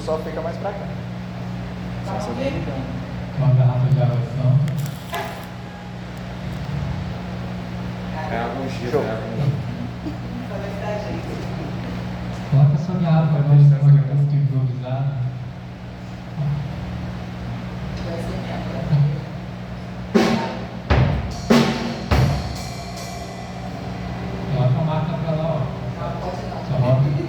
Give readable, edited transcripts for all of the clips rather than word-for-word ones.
só fica mais pra cá. Só se eu me engano. Uma garrafa de água não. É algum X, Show. é algum. Coloca só minha água para ver se pode muito improvisar. Coloca a marca para lá, ó. Só bota.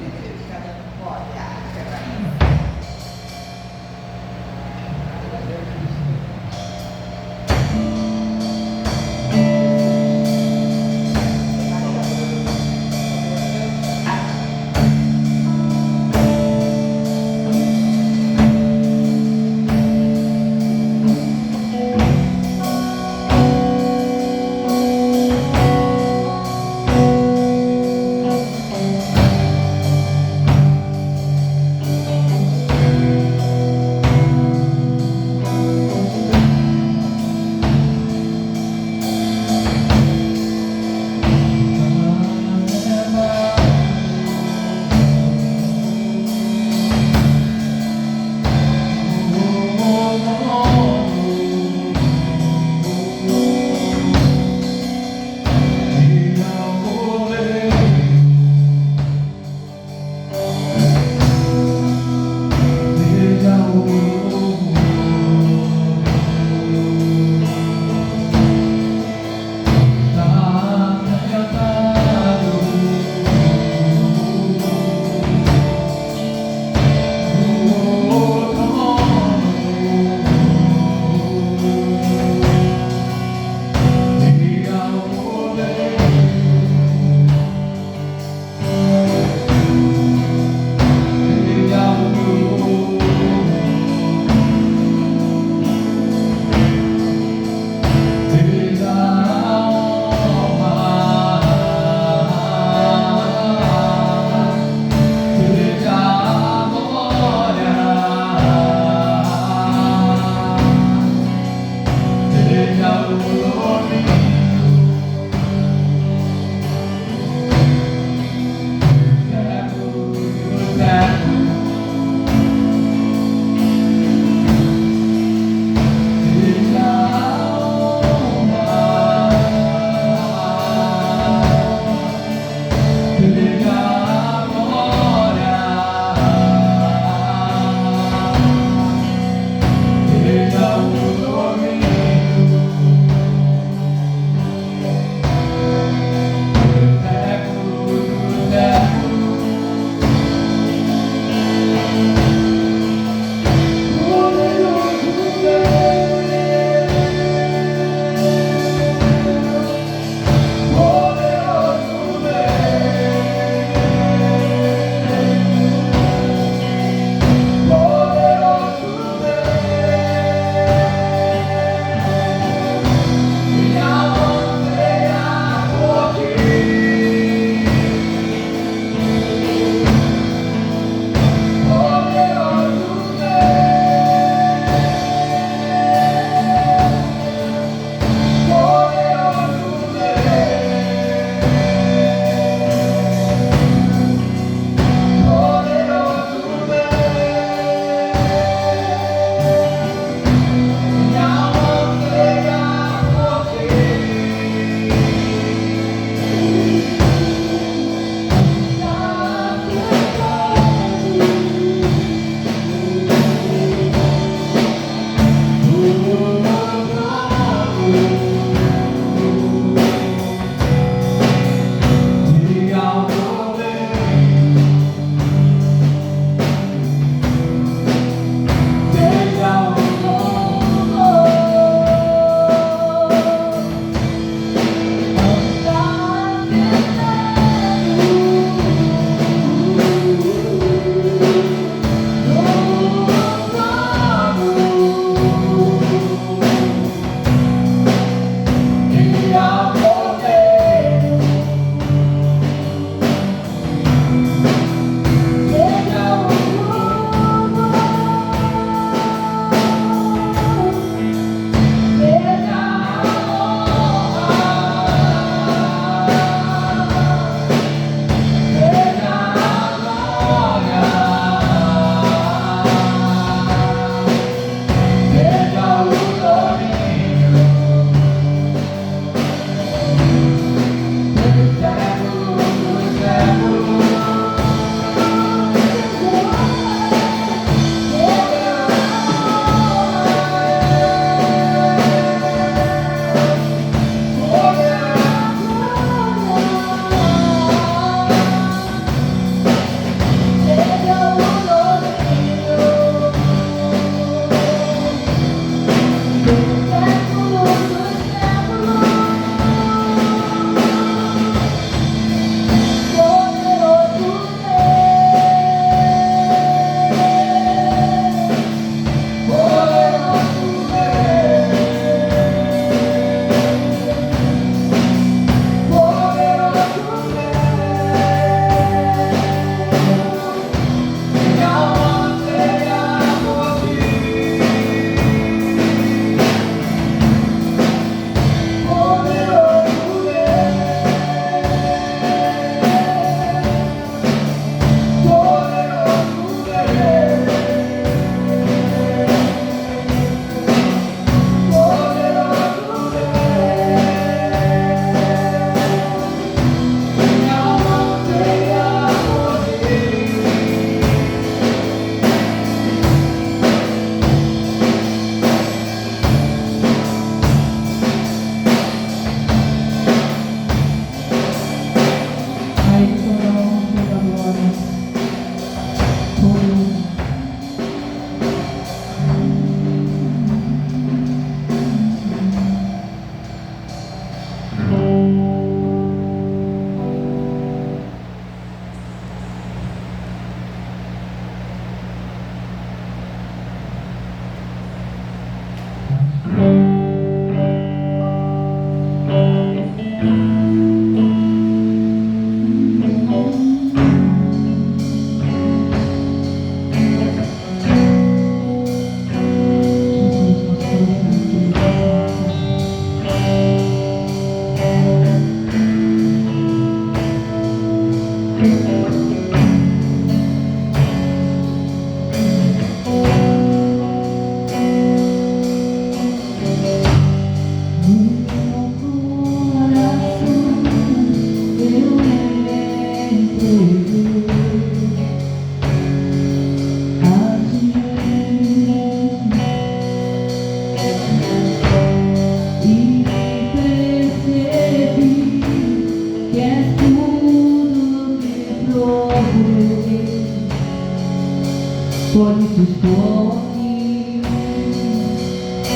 Por isso estou aqui,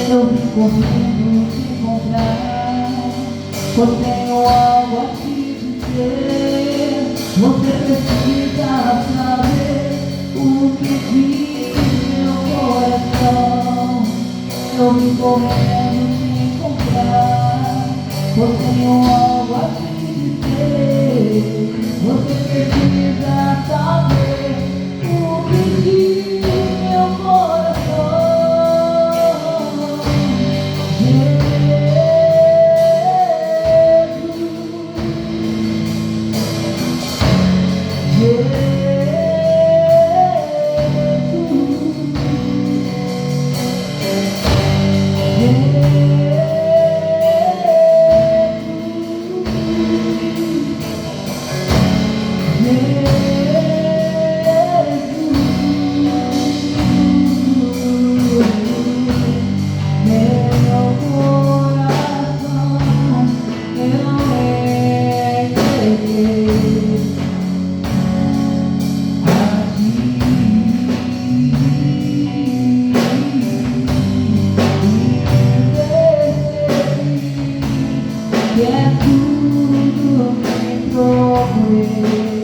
eu vim correndo te encontrar, pois tenho algo a te dizer. Você precisa saber o que diz meu coração. Eu vim correndo te encontrar, pois tenho algo a te dizer. Você precisa saber o que diz meu coração. Que é tudo que procurei.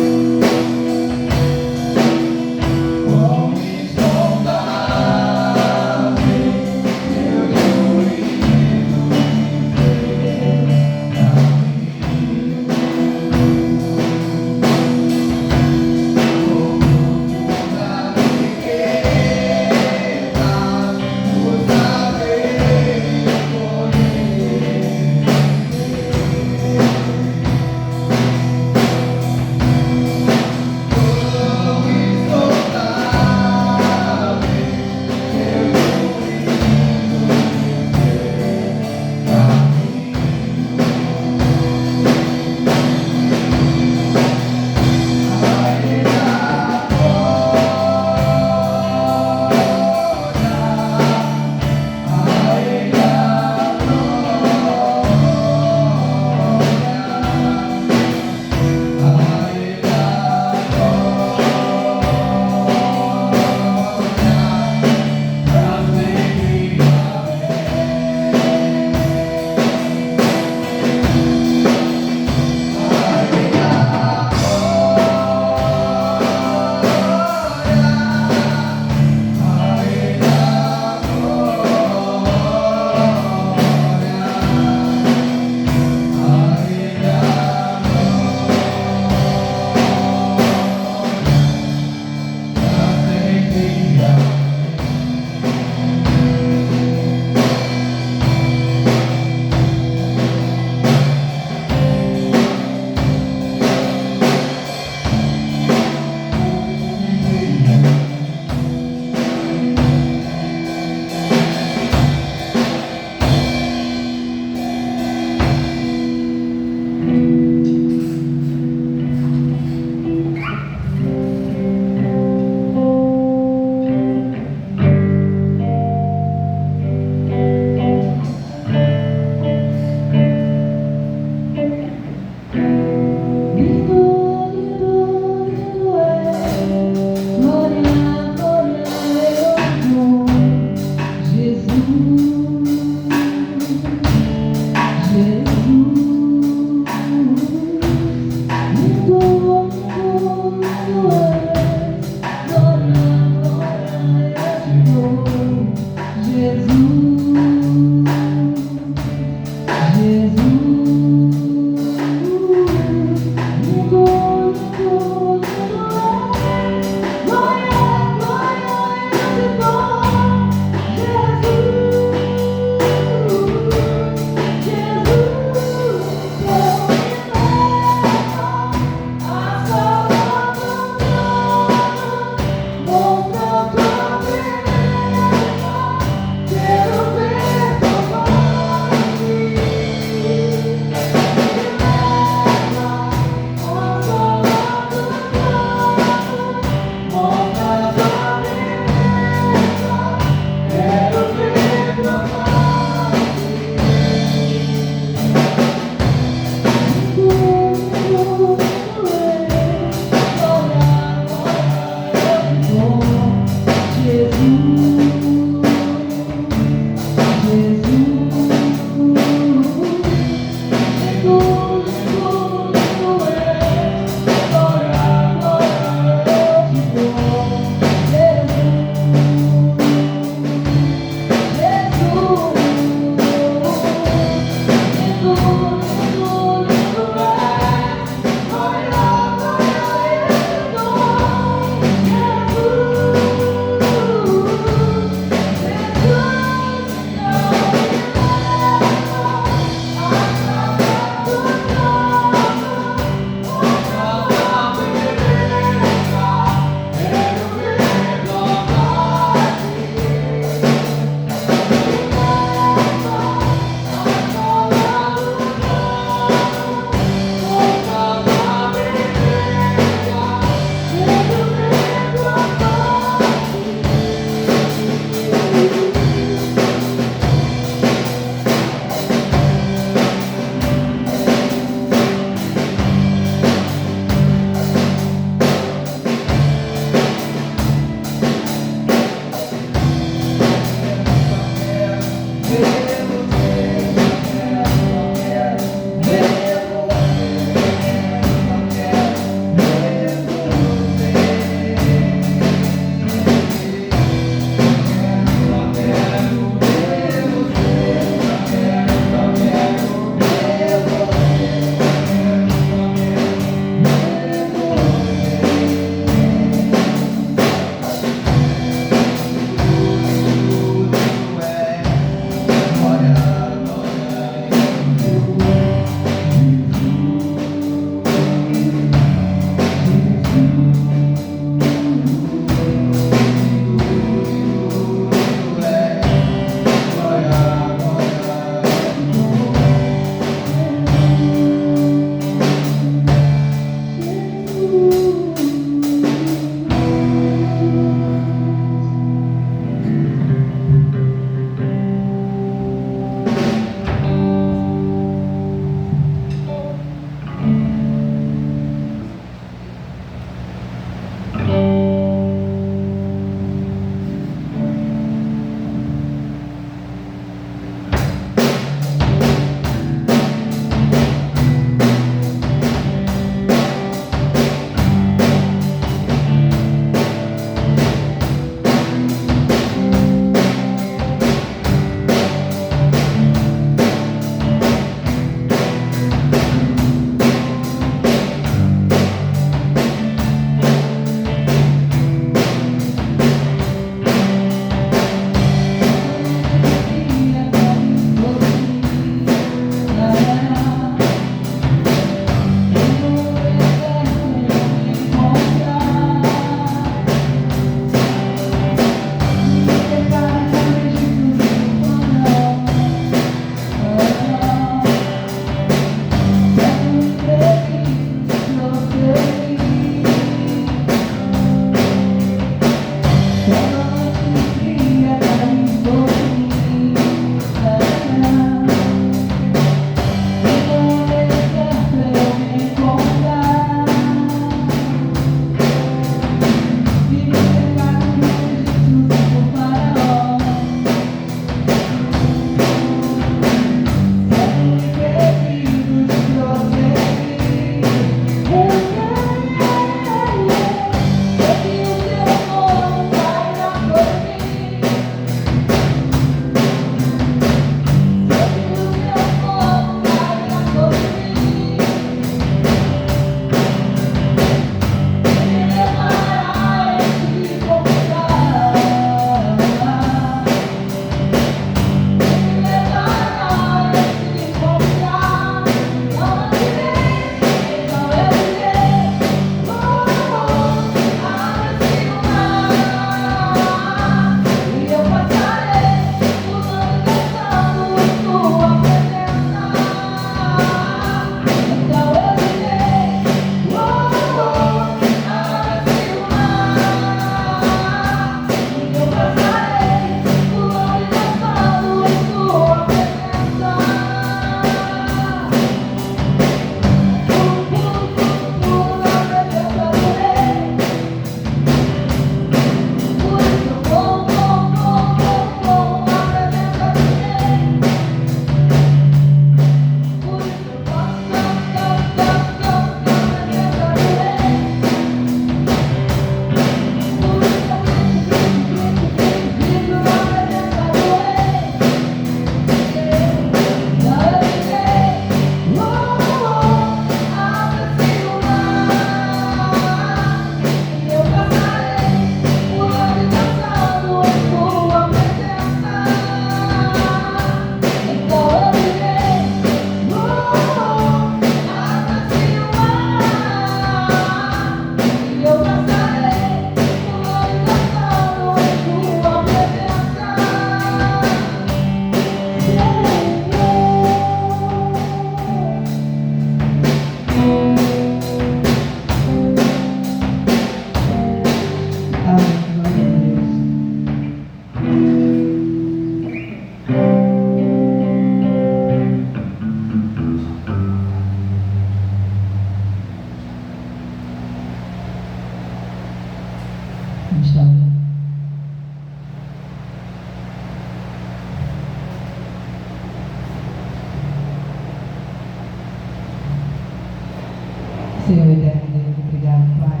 Senhor eterno Deus, obrigado, Pai.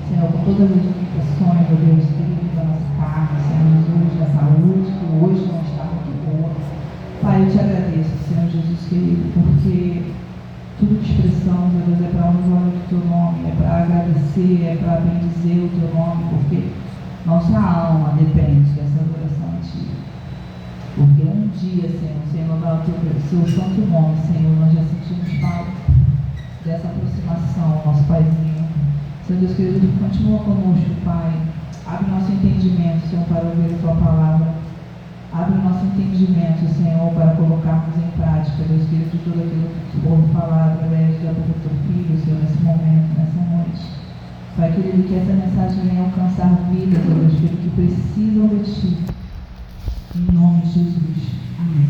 Senhor, por todas as limitações, meu Deus, querido, da nossa carne, Senhor Jesus, da saúde, que hoje não está muito boa. Pai, eu te agradeço, Senhor Jesus querido, porque tudo que expressamos, meu Deus, é para honrar o glória do teu nome, é para agradecer, é para bendizer o teu nome, porque nossa alma depende dessa adoração a ti. Porque um dia, Senhor, sem louvar o seu santo nome, Senhor, nós já sentimos falta dessa aproximação, nosso Paizinho. Senhor Deus querido, continua conosco, Pai. Abre nosso entendimento, Senhor, para ouvir a tua palavra. Abre o nosso entendimento, Senhor, para colocarmos em prática, Deus querido, tudo aquilo que for falar através da boca do teu filho, Senhor, nesse momento, nessa noite. Pai querido, que essa mensagem venha alcançar vidas, Deus querido, que precisam de ti. Em nome de Jesus. Amém.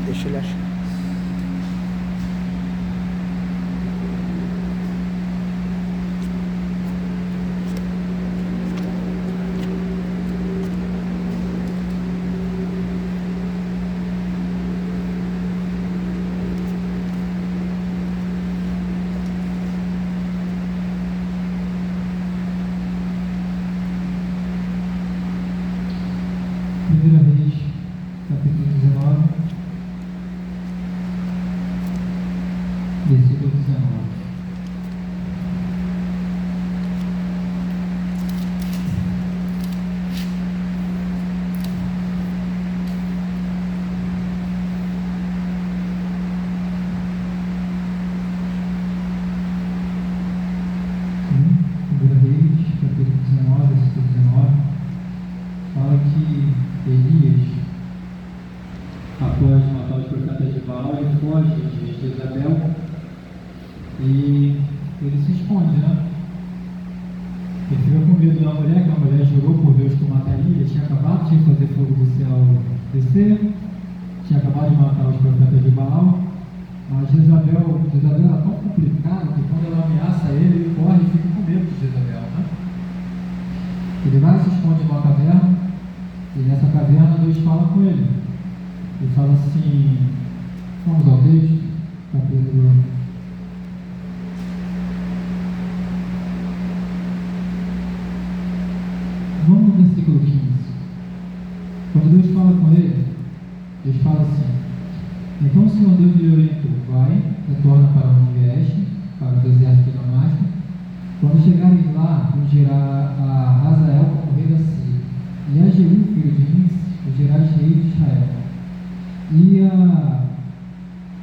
Deixa ele achar. Primeira vez, capítulo 19, versículo 19. Primeira vez, capítulo 19, versículo 19, fala que Elias, após matar os profetas de Baal, ele foge de Jezabel e ele se esconde, né? Ele fica com medo da mulher, que a mulher jurou por Deus que o mataria. Ele tinha acabado de fazer fogo do céu descer, tinha acabado de matar os profetas de Baal, mas Jezabel era tão complicado que quando ela ameaça ele, ele corre e fica com medo de Jezabel, né? Ele vai e se esconde numa caverna, e nessa caverna Deus fala com ele. Ele fala assim, vamos ao texto, capítulo 15. Quando Deus fala com ele, Deus fala assim: então o Senhor Deus lhe orientou, vai, retorna para onde vieste, para o deserto de Damasco. Quando chegares lá, ungirá a Hazael como rei da Síria, e a Jeú, filho de Nimsi, ungirás rei de Israel. E a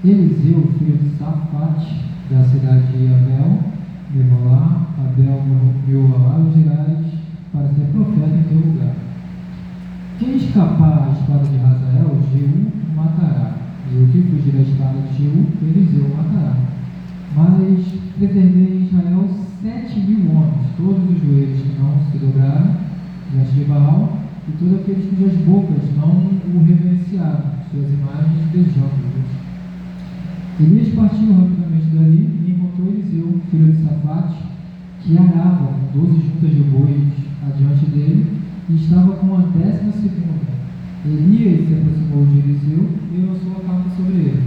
Eliseu, filho de Safate, da cidade de Abel, Meholá, Abel, Meholá, ungirás para ser profeta em teu lugar. Quem escapar à espada de Hazael, Jeú matará, e o que fugir da espada de Jeú, Eliseu matará. Mas preservei em Israel 7.000 homens, todos os joelhos que não se dobraram diante de Baal, e todos aqueles cujas bocas não o reverenciaram, suas imagens desejando. Elias partiu rapidamente dali e encontrou Eliseu, filho de Safate, que arava 12 juntas de bois adiante dele, e estava com a 12ª. Elias se aproximou de Eliseu e lançou a capa sobre ele.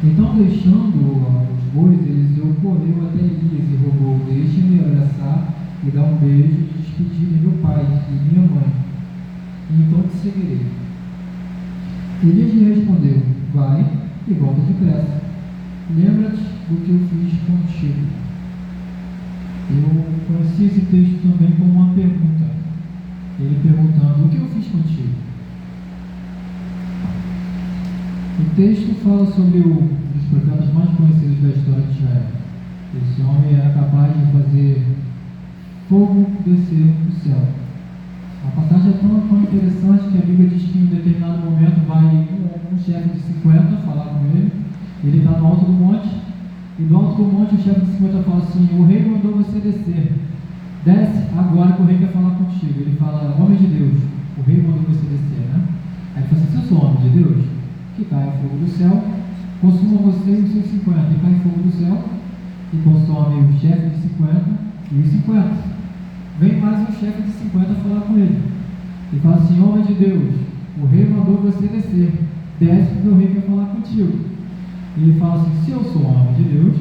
Então, deixando os bois, Eliseu correu até Elias e rogou: deixe-me abraçar e dar um beijo e despedir de meu pai e minha mãe, e então te seguirei. Elias lhe respondeu: vai e volta depressa. Lembra-te do que eu fiz contigo. Eu conheci esse texto também como uma pergunta. Ele perguntando: o que eu fiz contigo? O texto fala sobre um dos profetas mais conhecidos da história de Israel. Esse homem era capaz de fazer fogo descer do céu. A passagem é tão interessante que a Bíblia diz que em determinado momento vai um chefe de 50 falar com ele. Ele está no alto do monte, e do alto do monte o chefe de 50 fala assim: o rei mandou você descer, desce agora que o rei quer falar contigo. Ele fala: homem de Deus, o rei mandou você descer, né? Aí ele fala assim: se eu sou homem de Deus, que caia fogo do céu, consuma você e os seus 50, e cai fogo do céu, e consome o chefe de 50 e os 50. Vem mais um chefe de 50 falar com ele, e fala assim: homem de Deus, o rei mandou você descer, desce porque o rei quer falar contigo. E ele fala assim: se eu sou homem de Deus,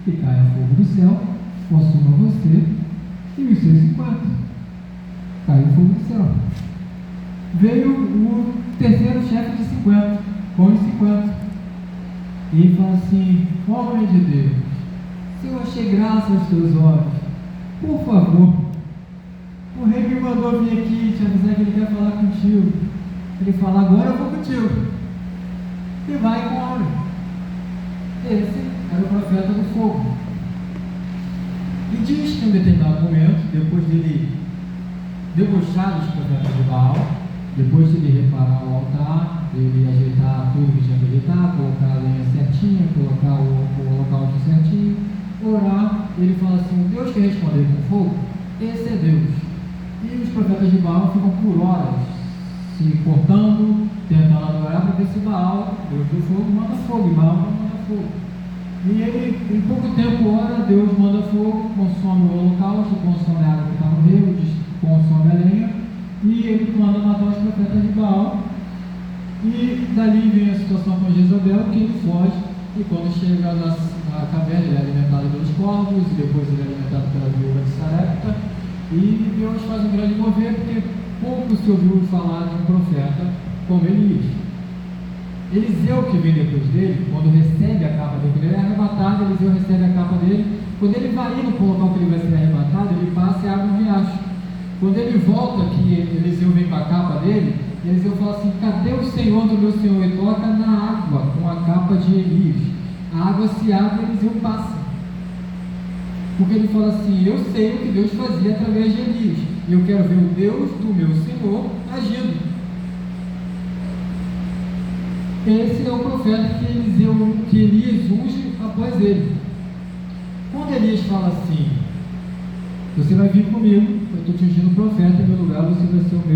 que caia fogo do céu, consuma você e os seus 50. Caiu fogo do céu. Veio o terceiro chefe de 50, com os 50. E ele fala assim: homem de Deus, se eu achei graça aos teus olhos, por favor, o rei me mandou vir aqui te avisar que ele quer falar contigo. Ele fala: agora eu vou contigo. E vai com o homem. Esse era o profeta do fogo. E diz que em um determinado momento, depois dele debochar dos profetas de Baal, depois de ele reparar o altar, ele ajeitar tudo que tinha que ajeitar, colocar a lenha certinha, colocar o holocausto certinho, orar, ele fala assim: o Deus que respondeu com fogo, esse é Deus. E os profetas de Baal ficam por horas se cortando, tentando adorar para ver se Baal, Deus do fogo, manda fogo, e Baal não manda fogo. E ele, em pouco tempo, ora, Deus manda fogo, consome o holocausto, consome a água que está no rio, consome a lenha, e ele manda matar os profetas de Baal. E dali vem a situação com Jezabel, que ele foge, e quando chega na caverna, ele é alimentado pelos corvos, e depois ele é alimentado pela viúva de Sarepta, e Deus faz um grande mover, porque pouco se ouviu falar de um profeta como Elias. Eliseu, que vem depois dele, quando recebe a capa dele, quando ele é arrebatado, Eliseu recebe a capa dele. Quando ele vai indo para o local que ele vai ser arrebatado, ele passa e abre um riacho. Quando ele volta, que Eliseu vem com a capa dele, Eliseu fala assim: cadê o Senhor do meu Senhor? E toca na água com a capa de Elias. A água se abre e Eliseu passa. Porque ele fala assim: eu sei o que Deus fazia através de Elias, e eu quero ver o Deus do meu Senhor agindo. Esse é o profeta que Elias unge após ele. Quando Elias fala assim: você vai vir comigo, eu estou te ungindo profeta, em meu lugar você vai ser o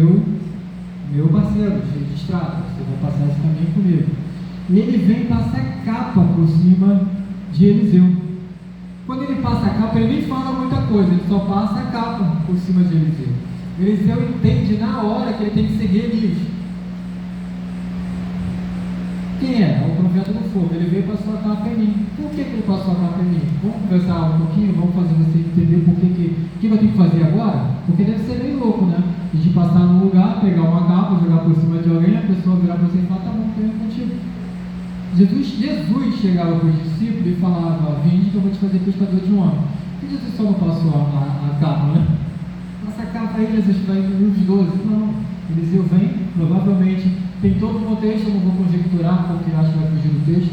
meu parceiro, cheio de estrada, você vai passar esse caminho comigo. E ele vem e passa a capa por cima de Eliseu. Quando ele passa a capa, ele nem fala muita coisa, ele só passa a capa por cima de Eliseu. Eliseu entende na hora que ele tem que seguir Elias. Quem é? É o profeta do fogo. Ele veio e passou a capa em mim. Por que ele passou a capa em mim? Vamos conversar um pouquinho, vamos fazer você entender por que eu tenho que fazer agora? Porque deve ser meio louco, né? A gente passar num lugar, pegar uma capa, jogar por cima de alguém, a pessoa virar para você e falar: tá bom, eu venho contigo. Jesus chegava para os discípulos e falava: vinde que eu vou te fazer pescador de homem. Por que Jesus só não passou a capa, né? Passa a capa aí, Jesus vai nos 12. Não, Eliseu vem, provavelmente tem todo o contexto, eu não vou conjecturar porque acho que vai fugir do texto.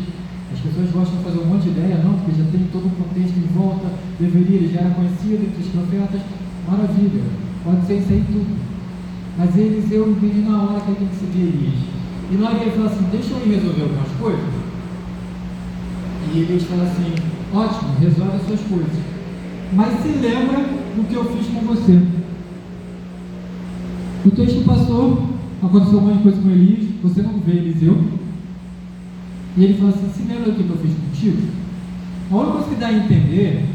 As pessoas gostam de fazer um monte de ideia, não, porque já tem todo o contexto em volta, ele já era conhecido entre os profetas. Maravilha, pode ser isso aí tudo. Mas Eliseu entende na hora que ele tem que seguir Elias. E na hora que ele fala assim: deixa eu ir resolver algumas coisas. E Elias fala assim: ótimo, resolve as suas coisas, mas se lembra do que eu fiz com você. O texto passou, aconteceu um monte de coisa com Elias, você não vê Eliseu. E ele fala assim: se lembra do que eu fiz contigo? A única coisa que dá a entender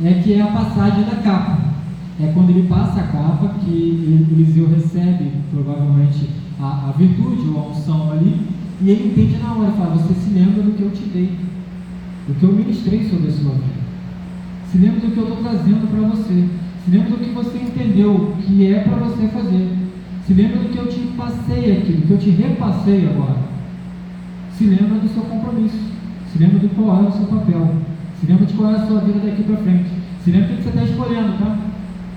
é que é a passagem da capa. É quando ele passa a capa que Eliseu recebe, provavelmente, a virtude ou a unção ali, e ele entende na hora, fala, você se lembra do que eu te dei, do que eu ministrei sobre a sua vida, se lembra do que eu estou trazendo para você, se lembra do que você entendeu que é para você fazer, se lembra do que eu te passei aqui, do que eu te repassei agora, se lembra do seu compromisso, se lembra do qual é o seu papel, se lembra de qual é a sua vida daqui para frente, se lembra do que você está escolhendo, tá?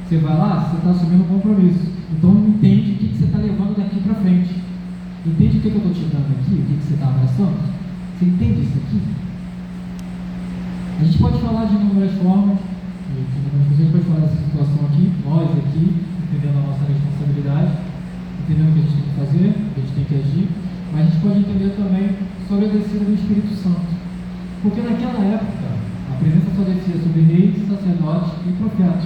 Você vai lá, você está assumindo um compromisso, então entende o que você está levando daqui para frente, entende o que eu estou te dando aqui, o que você está abraçando, você entende isso aqui? A gente pode falar de inúmeras formas, a gente pode falar dessa situação aqui, nós aqui, entendendo a nossa responsabilidade, entendendo o que a gente tem que fazer, o que a gente tem que agir, mas a gente pode entender também sobre a descida do Espírito Santo, porque naquela época a presença só descia sobre reis, sacerdotes e profetas.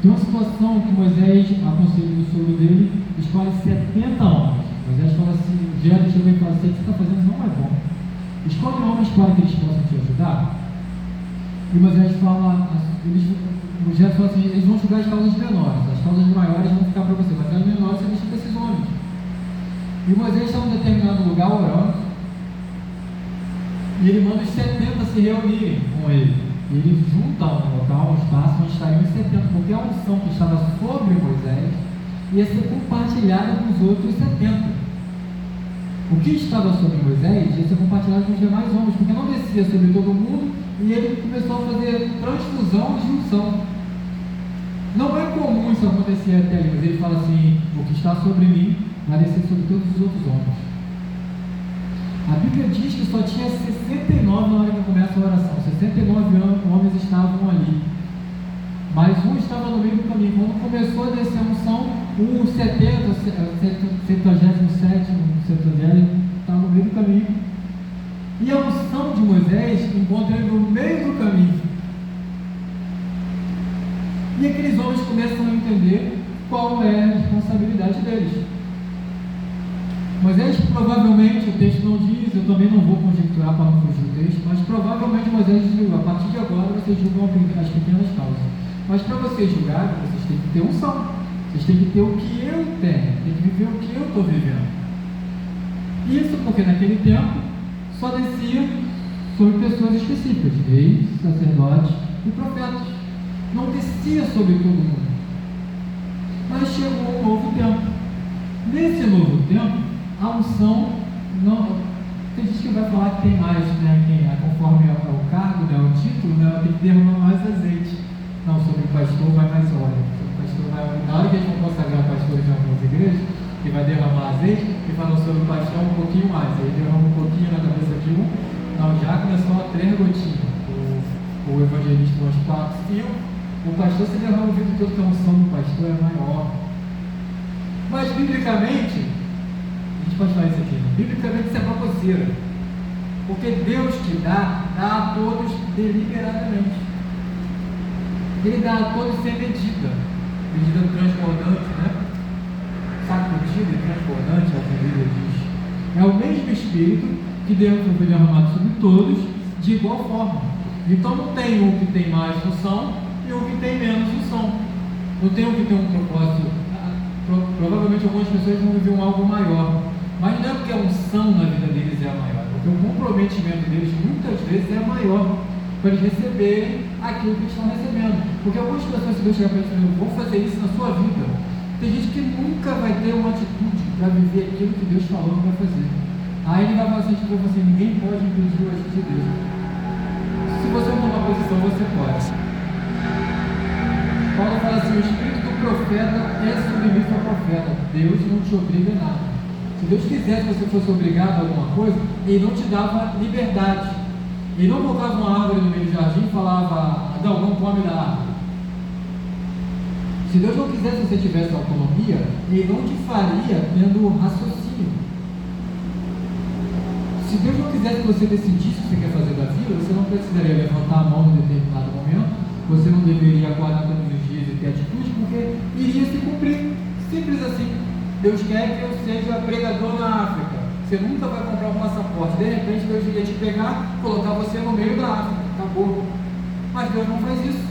Tem uma situação que Moisés, a conselho do sogro dele, escolhe 70 homens. Moisés fala assim, Gera chega e fala assim, o que você está fazendo não é bom. Escolhe homens para que eles possam te ajudar. E Moisés fala, Gera fala assim, eles vão julgar as causas menores, as causas maiores vão ficar para você, mas as menores você deixa para esses homens. E Moisés está em um determinado lugar orando, e ele manda os 70 se reunirem com ele. E eles juntam no local, um espaço onde estariam os 70, porque a unção que estava sobre Moisés ia ser compartilhada com os outros 70. O que estava sobre Moisés ia ser compartilhado com os demais homens, porque não descia sobre todo mundo, e ele começou a fazer transfusão e junção. Não é comum isso acontecer até ali, mas ele fala assim, o que está sobre mim vai descer sobre todos os outros homens. A Bíblia diz que só tinha 69 na hora que começa a oração, 69 homens estavam ali, mas um estava no meio do caminho. Quando começou a descer a unção, o 70, 77, estava no meio do caminho, e a unção de Moisés encontra ele no meio do caminho, e aqueles homens começam a entender qual é a responsabilidade deles. Moisés, provavelmente, o texto não diz, eu também não vou conjecturar para não fugir do texto, mas provavelmente Moisés diz, a partir de agora vocês julgam as pequenas causas. Mas para vocês julgarem, vocês têm que ter unção, vocês têm que ter o que eu tenho, têm que viver o que eu estou vivendo. Isso porque naquele tempo só descia sobre pessoas específicas, reis, sacerdotes e profetas. Não descia sobre todo mundo. Mas chegou um novo tempo. Nesse novo tempo, a unção, não, tem gente que vai falar que tem mais, né, conforme é o cargo, né, o título, né, tem que derramar mais azeite. Não, sobre o pastor vai mais óleo. Sobre o pastor vai, na hora que eles vão consagrar pastores em algumas igrejas, que vai derramar azeite, e falam sobre o pastor um pouquinho mais. Aí derrama um pouquinho na cabeça de um, não, já começou a 3 gotinhas. O evangelista umas 4, 5. O pastor, se derrama o vidro todo, que a unção do pastor é maior. Mas biblicamente, a gente pode falar isso aqui, né? Biblicamente isso é baboseira, porque Deus que dá a todos deliberadamente. Ele dá a todos sem medida transbordante, né? Sacudido e transbordante, é o que a Bíblia diz. É o mesmo Espírito que foi derramado sobre todos de igual forma. Então não tem um que tem mais unção e um que tem menos unção. Não tem um que tem um propósito. Provavelmente algumas pessoas vão viver algo maior, mas não é porque a unção na vida deles é a maior, porque o comprometimento deles muitas vezes é maior para eles receberem aquilo que estão recebendo. Porque algumas pessoas, se Deus chegar para eles e falar, eu vou fazer isso na sua vida, tem gente que nunca vai ter uma atitude para viver aquilo que Deus falou que vai fazer. Aí ele vai fazer tipo assim, ninguém pode impedir o agir de Deus. Se você não tomar posição, você pode. Paulo fala assim, o espírito do profeta é submisso ao profeta. Deus não te obriga a nada. Se Deus quisesse que você fosse obrigado a alguma coisa, Ele não te dava liberdade. Ele não colocava uma árvore no meio do jardim e falava, Adão, não come da árvore. Se Deus não quisesse que você tivesse autonomia, Ele não te faria tendo raciocínio. Se Deus não quisesse que você decidisse o que você quer fazer da vida, você não precisaria levantar a mão em determinado momento, você não deveria acordar todos os dias e ter atitude, porque iria se cumprir. Simples assim. Deus quer que eu seja pregador na África. Você nunca vai comprar um passaporte. De repente Deus iria te pegar, colocar você no meio da África. acabou. Mas Deus não faz isso.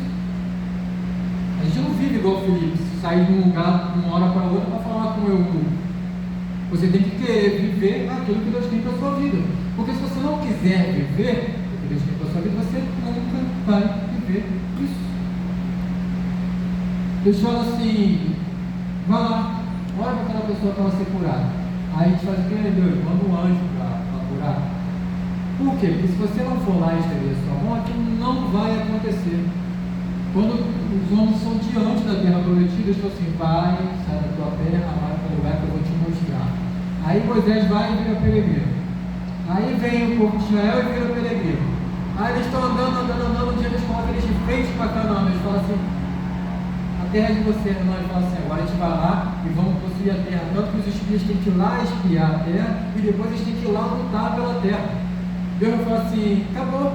A gente não vive igual o Felipe, sair de um lugar de uma hora para outra para falar com o eunuco. Você tem que querer viver aquilo que Deus tem para a sua vida. Porque se você não quiser viver o que Deus tem para a sua vida, você nunca vai viver isso. Deus fala assim, vai lá, ora para aquela pessoa para ela ser curada. Aí a gente faz o que? Deus, manda um anjo para curar. Por quê? Porque se você não for lá e estender a sua mão, aquilo não vai acontecer. Quando os homens são diante da terra prometida, eles falam assim, vai, sai da tua terra, vai para o lugar que eu vou te mostrar. Aí Moisés vai e vira peregrino. Aí vem o povo de Israel e vira peregrino. Aí eles estão andando, um dia eles colocam eles de frente para Canaã, eles falam assim, a terra é de você, não, eles falam assim, agora a gente vai lá e vamos possuir a terra. Tanto que os espias têm que ir lá espiar a terra e depois eles têm que ir lá lutar pela terra. Deus não fala assim, acabou,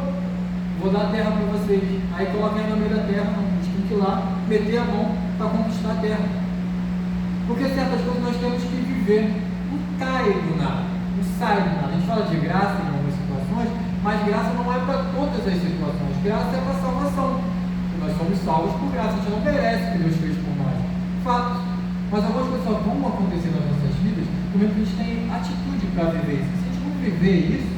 vou dar a terra para vocês. Aí coloca aí no meio da terra, eles têm que ir lá, meter a mão para conquistar a terra. Porque certas coisas nós temos que viver. Não cai do nada, não sai do nada. A gente fala de graça em algumas situações, mas graça não é para todas as situações. Graça é para salvação. Nós somos salvos por graça, a gente não merece o que Deus fez por nós. Fato. Mas algumas coisas só vão acontecer nas nossas vidas como é que a gente tem atitude para viver isso. Se a gente não viver isso,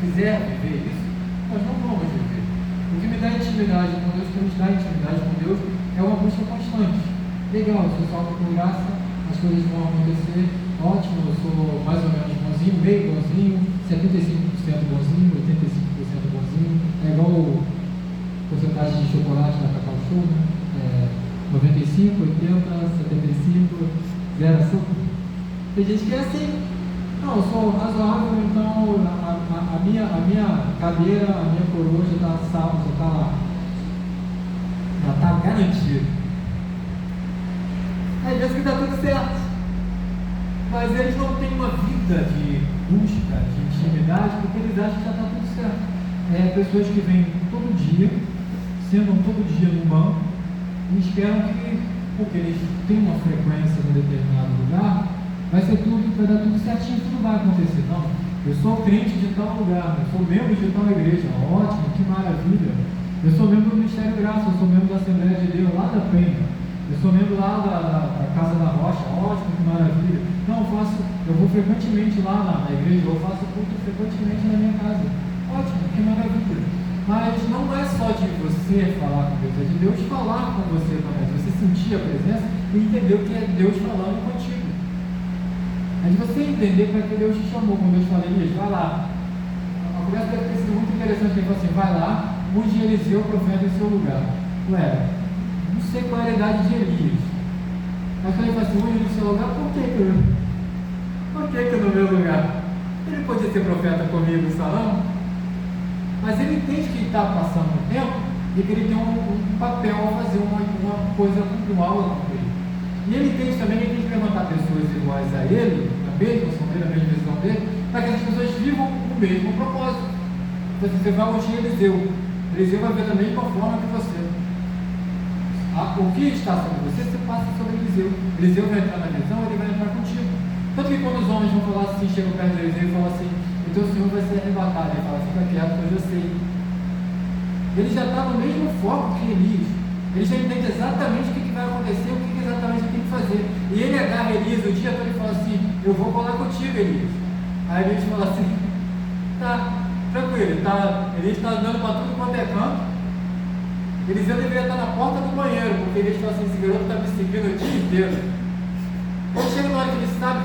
quiser viver isso, nós não vamos viver. O que me dá intimidade com Deus, o que nos dá intimidade com Deus, é uma busca constante. Legal, eu sou salvo por graça, as coisas vão acontecer, ótimo, eu sou mais ou menos bonzinho, meio bonzinho, 75% bonzinho, 85% bonzinho, é igual porcentagem de chocolate da Cacau Show, né? 95, 80, 75, 0 açúcar. Tem gente que é assim. Não, eu sou razoável, então a minha cadeira, a minha coroa já está salva, já está lá. Já está garantida. Às vezes que dá tudo certo. Mas eles não têm uma vida de busca, de intimidade, porque eles acham que já está tudo certo. Pessoas que vêm todo dia, sentam todo dia no banco, e esperam que, porque eles têm uma frequência em determinado lugar, vai ser tudo, vai dar tudo certinho, tudo vai acontecer. Não, eu sou crente de tal lugar, eu sou membro de tal igreja, ótimo, que maravilha. Eu sou membro do Ministério Graça, eu sou membro da Assembleia de Deus lá da Penha, eu sou membro lá da Casa da Rocha, ótimo, que maravilha. Não, eu vou frequentemente lá na igreja, eu faço culto frequentemente na minha casa, ótimo, que maravilha. Mas não é só de você falar com Deus, é de Deus falar com você também, de você sentir a presença e entender o que é Deus falando contigo. É de você entender para que Deus te chamou, quando Deus fala, Elias, vai lá. A conversa deve ter sido muito interessante, ele falou assim, vai lá, unge Eliseu, profeta em seu lugar. Ué, não sei qual é a idade de Elias. Mas quando ele fala assim, unge ele em seu lugar, por que no meu lugar? Ele podia ser profeta comigo no salão, mas ele entende que está passando o tempo e que ele tem um papel a fazer, uma coisa, uma aula a cumprir. E ele entende também que ele tem que levantar pessoas iguais a ele, na mesma som dele, na mesma visão dele, para que as pessoas vivam o mesmo propósito. Então, você vai ungir Eliseu. Eliseu vai ver da mesma forma que você. O que está sobre você, você passa sobre Eliseu. Eliseu vai entrar na visão, ele vai entrar contigo. Tanto que quando os homens vão falar assim, chegam perto de Eliseu e falam assim, o teu senhor vai ser arrebatado. Ele fala, fica quieto, pois eu sei. Ele já está no mesmo foco que Elias. Ele já entende exatamente o que vai acontecer, o que exatamente ele tem que fazer. E ele agarra Elias o dia todo e fala assim, eu vou colar contigo, Elias. Aí Elias fala assim, tá, tranquilo, Elias está andando para tudo quanto é canto. Eliseu deveria estar na porta do banheiro, porque Elias fala assim, esse garoto está me seguindo o dia inteiro. Quando chega na hora que ele sabe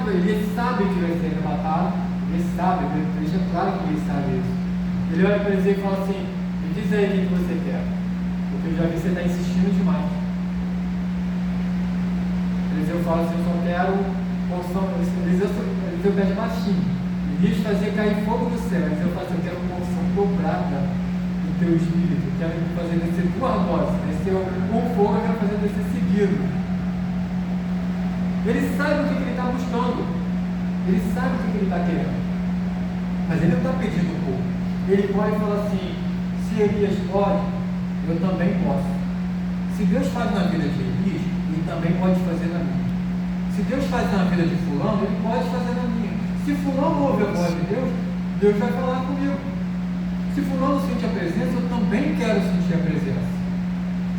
que vai ser arrebatado, ele sabe, ele deixa claro que ele sabe isso. Ele olha para Eliseu e fala assim, me diz aí o que você quer. Porque eu já vi que você está insistindo demais. Eliseu fala assim, eu só quero porção. Eliseu pede baixinho. Elias fazia cair fogo do céu. Eliseu fala assim, eu quero porção dobrada do teu espírito. Eu quero fazer descer 2 doses. Descer um fogo, eu quero fazer descer seguido. Ele sabe o que ele está buscando. Ele sabe o que ele está querendo. Mas ele não está pedindo pouco. Ele pode falar assim, se Elias pode, eu também posso. Se Deus faz na vida de Elias, ele também pode fazer na minha. Se Deus faz na vida de fulano, ele pode fazer na minha. Se fulano ouve a voz de Deus, Deus vai falar comigo. Se fulano sente a presença, eu também quero sentir a presença.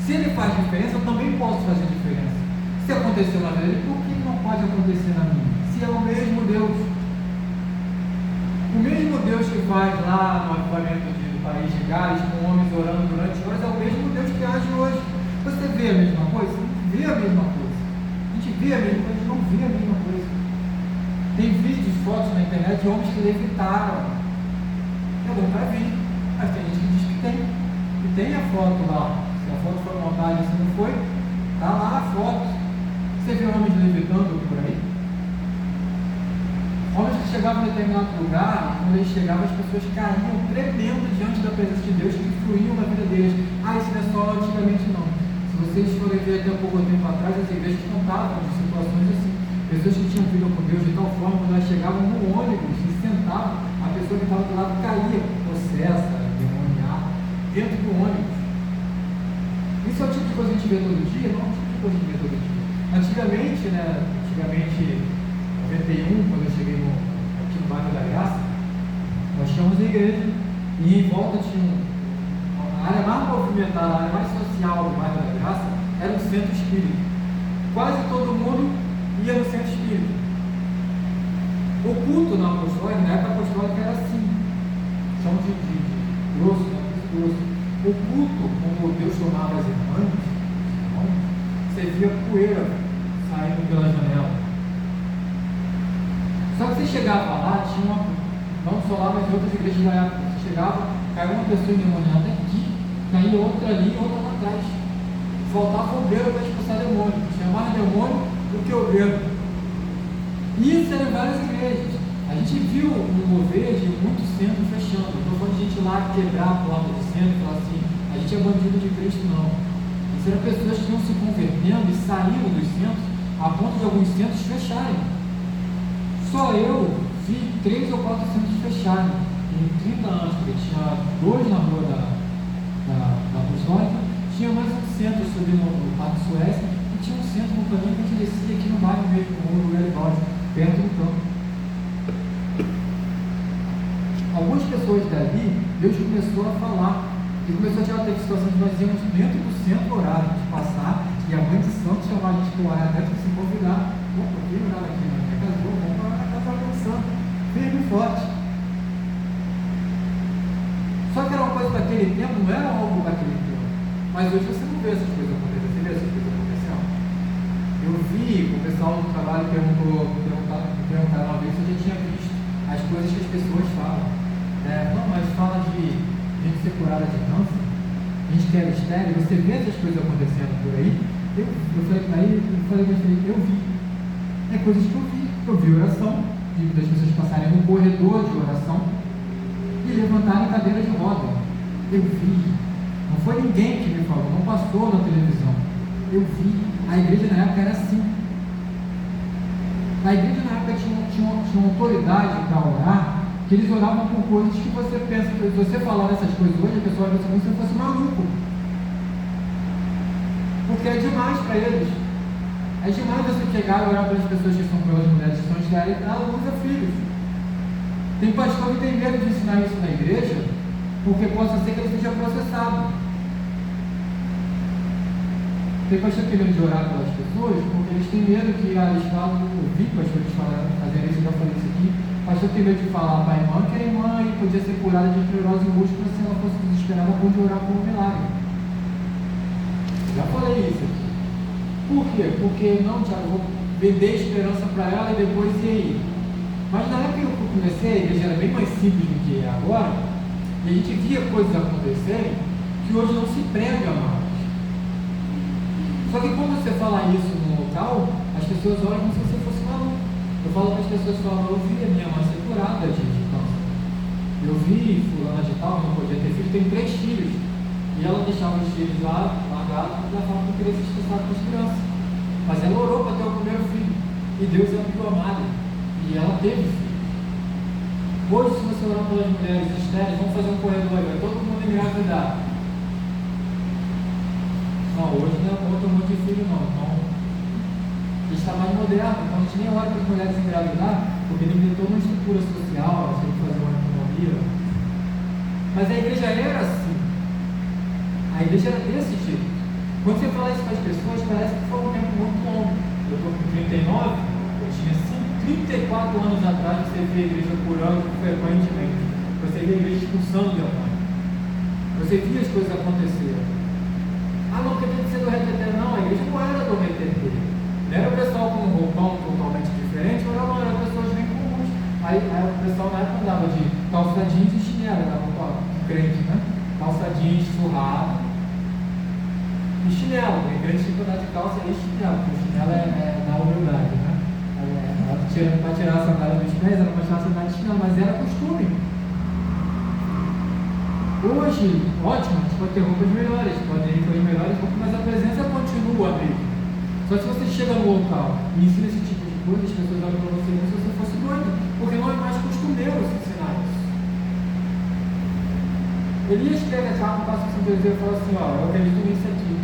Se ele faz diferença, eu também posso fazer diferença. Se aconteceu na vida dele, por que não pode acontecer na minha? Se é o mesmo Deus. O mesmo Deus que faz lá no avivamento do país de Gales, com homens orando durante horas, é o mesmo Deus que age hoje. Você vê a mesma coisa? Não vê a mesma coisa. A gente vê a mesma coisa, a gente não vê a mesma coisa. Tem vídeos, fotos na internet de homens que levitaram. É bom para ver, mas tem gente que diz que tem. E tem a foto lá. Se a foto foi montada e se não foi, está lá a foto. Você vê homens levitando por aí? Homens que chegavam em determinado lugar, e quando eles chegavam, as pessoas caíam tremendo diante da presença de Deus, que influíam na vida deles. Ah, isso não é só antigamente, não. Se vocês forem ver até pouco tempo atrás, as igrejas contavam de situações assim. Pessoas que tinham vida com Deus de tal forma, quando elas chegavam no ônibus e sentavam, a pessoa que estava do lado caía, possessa, demoniada, dentro do ônibus. Isso é o tipo de coisa que a gente vê todo dia? Não é o tipo de coisa que a gente vê todo dia. Antigamente, em 91, quando eu cheguei aqui no bairro da Graça, nós tínhamos a igreja e em volta tinha a área mais movimentada, a área mais social do bairro da Graça era o centro espírita. Quase todo mundo ia no centro espírita. O culto na apostólica, na época apostólica era assim, chão de grosso, grosso. O culto, como Deus chamava as irmãs, você via poeira saindo pela janela. Só que você chegava lá, tinha não só lá, mas em outras igrejas da época. Você chegava, caiu uma pessoa endemoniada aqui, caía outra ali e outra lá atrás. Faltava obreiro para expulsar demônio. Tinha mais demônio do que obreiro. Isso era em várias igrejas. A gente viu no mover de muitos centros fechando. Então, quando a gente lá quebrar a porta do centro e falar assim, a gente é bandido de Cristo, não. Isso eram pessoas que iam se convertendo e saíram dos centros a ponto de alguns centros fecharem. Só eu vi 3 ou 4 centros fecharem em 30 anos, porque tinha 2 na rua da Apostólica, tinha mais um centro subindo no Parque Suécia, e tinha um centro no caminho que a gente descia aqui no bairro mesmo, no lugar de nós, perto do campo. Algumas pessoas dali, Deus começou a falar, e começou a tirar até situações que nós íamos dentro do centro orar, de passar, e a mãe de santo chamar a gente para orar dentro e se convidar. Opa, vem orar aqui, na minha casa, vamos orar na casa da mãe de santo, firme e forte. Só que era uma coisa daquele tempo, não era algo daquele tempo. Mas hoje você não vê essas coisas acontecendo, você vê essas coisas acontecendo. Eu vi, o pessoal do trabalho perguntaram uma vez se eu já tinha visto as coisas que as pessoas falam. Não, mas fala de gente ser curada de câncer, gente que era estéril, você vê essas coisas acontecendo por aí? Eu falei para ele, eu vi. É coisas que eu vi. Eu vi oração, das pessoas passarem no corredor de oração e levantarem cadeira de roda. Eu vi. Não foi ninguém que me falou, não passou na televisão. Eu vi. A igreja na época era assim. A igreja na época tinha autoridade para orar, que eles oravam por coisas que você pensa, se você falar essas coisas hoje, a pessoa vai pensar como se você fosse maluco. Porque é demais para eles. É demais você chegar e orar pelas pessoas que são pelas mulheres que são estéreis e dar luz a filhos. Tem pastor que tem medo de ensinar isso na igreja, porque possa ser que ele seja processado. Tem pastor que tem medo de orar pelas pessoas, porque eles têm medo que eles falam, eu vi pastores fazendo isso, já falei isso aqui. Pastor tem medo de falar para a irmã que a irmã podia ser curada de esclerose múltipla se ela fosse desesperada por orar por um milagre. Já falei isso aqui. Por quê? Porque não, Tiago, eu vou vender esperança para ela e depois e aí? Mas na época que eu comecei, a igreja era bem mais simples do que é agora, e a gente via coisas acontecerem que hoje não se prega mais. Só que quando você fala isso no local, as pessoas olham como se você fosse maluco. Eu falo para as pessoas, eu vi a minha mãe ser curada de câncer. Eu vi fulana de tal, não podia ter filho, tem 3 filhos. E ela deixava os filhos lá, largados, e ela falava que queria se estressar com as crianças. Mas ela orou para ter o primeiro filho. E Deus abriu a madre. E ela teve filho. Hoje, se você orar pelas mulheres estéreis, vamos fazer um corredor aí, vai todo mundo engravidar. Não, hoje não é contra um monte de filho, não. Então, a gente está mais moderno. Então, a gente nem ora para as mulheres engravidar, porque ele tem toda uma estrutura social, elas têm que fazer uma economia. Mas a igreja era assim. A igreja era desse jeito. Quando você fala isso com as pessoas, parece que foi um tempo muito longo. Eu estou com 39, eu tinha 34 anos atrás, você via a igreja curando frequentemente. Você via a igreja expulsando o demônio. Você via as coisas acontecerem. Ah, não, porque tem que ser do reteté. Não, a igreja não era do reteté. Não era o pessoal com um roupão totalmente diferente, não, era pessoas bem comuns. Aí o pessoal na época andava de calça jeans e chinelo, era crente, né? Calça jeans, surrado e chinelo. A igreja tinha que andar de calça e chinelo, porque o chinelo é da humildade, né? Para tirar a sandália dos pés, era para tirar a sandália de chinelo, mas era costume. Hoje, ótimo, a gente pode ter roupas melhores, pode ir com as melhores roupas, mas a presença continua mesmo. Só que se você chega no local e ensina esse tipo de coisa, as pessoas olham para você como se você fosse doido, porque não é mais costumeiro se ensinar isso. Elias pega a capa, passa o seu e fala assim: ó, eu acredito nisso aqui,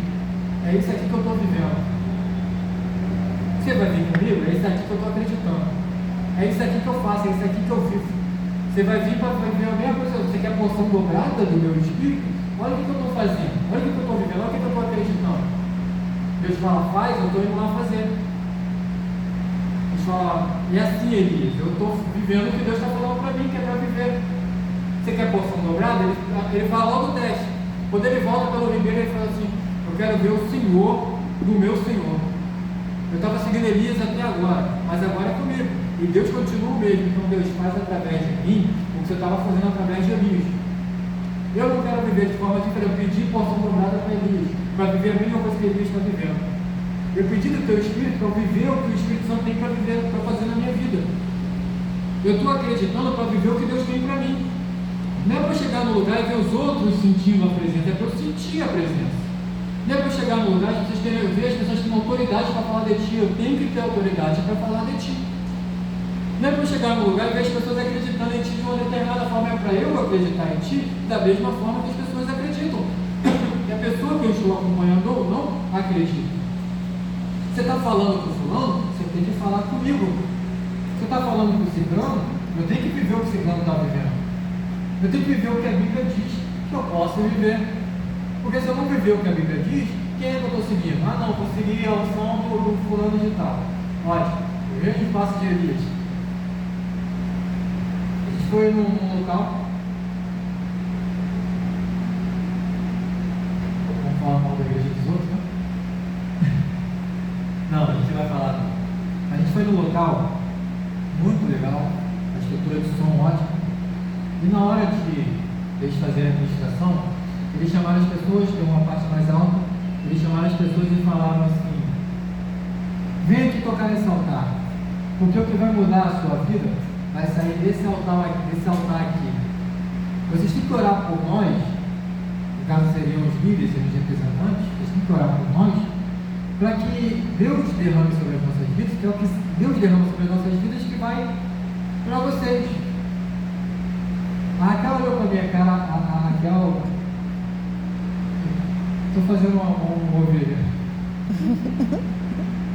é isso aqui que eu estou vivendo. Você vai vir comigo? É isso aqui que eu estou acreditando, é isso aqui que eu faço, é isso aqui que eu vivo. Você vai vir para viver a mesma coisa. Você quer a porção dobrada do meu espírito? Olha o que eu estou fazendo, olha o que eu estou vivendo, olha o que eu estou acreditando. Deus fala, faz, eu estou indo lá fazer. Deus fala, e assim, Elias, eu estou vivendo o que Deus está falando para mim, que é para viver. Você quer porção dobrada? Ele fala logo o teste. Quando ele volta pelo ribeiro, ele fala assim: eu quero ver o Senhor do meu Senhor. Eu estava seguindo Elias até agora, mas agora é comigo. E Deus continua o mesmo. Então Deus faz através de mim o que você estava fazendo através de Elias. Eu não quero viver de forma diferente. Eu pedi porção dobrada para Elias, para viver a mesma coisa que Elias está vivendo. Eu pedi do teu Espírito para viver o que o Espírito Santo tem para viver, para fazer na minha vida. Eu estou acreditando para viver o que Deus tem para mim. Não é para chegar no lugar e ver os outros sentindo a presença, é para eu sentir a presença. Não é para eu chegar no lugar e ver as pessoas têm autoridade para falar de ti. Eu tenho que ter autoridade para falar de ti. Não é para eu chegar no lugar e ver as pessoas acreditando em ti de uma determinada forma. É para eu acreditar em ti da mesma forma que as pessoas acreditam. E a pessoa que eu estou acompanhando ou não acredita. Você está falando com o fulano, você tem que falar comigo. Você está falando com o ciclano, eu tenho que viver o que o ciclano está vivendo. Eu tenho que viver o que a Bíblia diz que eu posso viver. Porque se eu não viver o que a Bíblia diz, quem é que eu estou seguindo? Ah não, vou seguir a unção do fulano de tal. Ótimo, o grande passo de Elias. A gente foi num local. Vamos falar mal da igreja dos outros, né? Não, a gente vai falar. A gente foi num local muito legal, a estrutura de som ótima. E na hora de eles fazerem a administração, eles chamaram as pessoas, tem uma parte mais alta, eles chamaram as pessoas e falaram assim: vem aqui tocar nesse altar, porque o que vai mudar a sua vida vai sair desse altar aqui. Vocês têm que orar por nós, no caso seriam os líderes e os representantes, vocês têm que orar por nós, para que Deus derrame sobre as nossas vidas, que é o que Deus derrama sobre as nossas vidas que vai para vocês. A Raquel olhou para a minha cara, a Raquel, estou fazendo uma ovelha.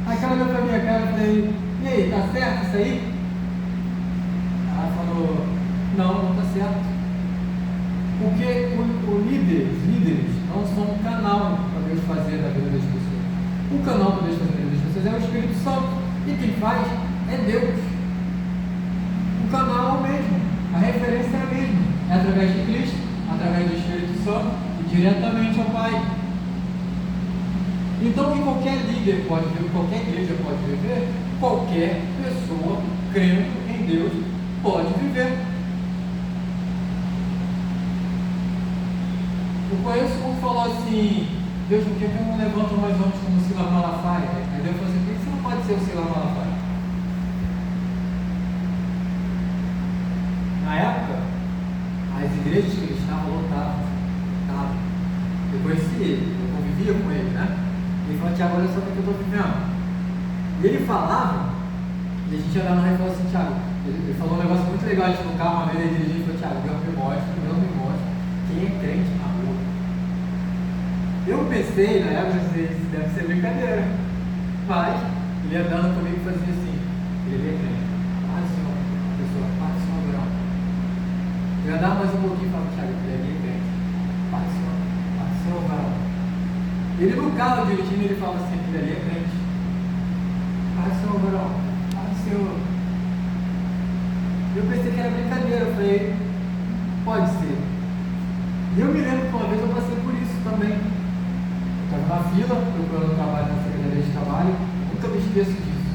A Raquel olhou para a minha cara e falei: e aí, tá certo isso aí? Ela falou: não está certo. Porque os líderes não são um canal para Deus fazer na vida das pessoas. O canal para Deus fazer na vida das pessoas é o Espírito Santo. E quem faz é Deus. O canal é o mesmo. A referência é a mesma. É através de Cristo, através do Espírito Santo e diretamente ao Pai. Então, o que qualquer líder pode viver, qualquer igreja pode viver, qualquer pessoa crendo em Deus pode viver. Eu conheço um que falou assim: Deus, por que eu não levanto mais homens como Silas Malafaia? Aí Deus falou assim: por que você não pode ser o Silas Malafaia? Na época, as igrejas que ele estava lotavam. Eu conheci ele, eu convivia com ele, né? Ele falou: Tiago, olha só o que eu estou vivendo. E ele falava, e a gente ia lá na rua e falou assim: Tiago, ele falou um negócio muito legal, a gente no carro, uma vez ele dirigiu e falou: Tiago, Deus me mostra quem é crente na rua. Eu pensei na época, isso deve ser brincadeira. Mas, ele andando comigo e fazia assim: ele é crente. Paz, Senhor, a pessoa, paz, Senhor, adorar. Eu andava mais um pouquinho e falava, Thiago, ele é crente. Passou, varão. Ele no carro dirigindo, ele falava assim, ele ali é crente. Passou, varão. Passou. Eu pensei que era brincadeira, eu falei, pode ser. E eu me lembro que uma vez eu passei por isso também. Eu estava na fila, procurando trabalho na Secretaria de Trabalho, nunca me esqueço disso.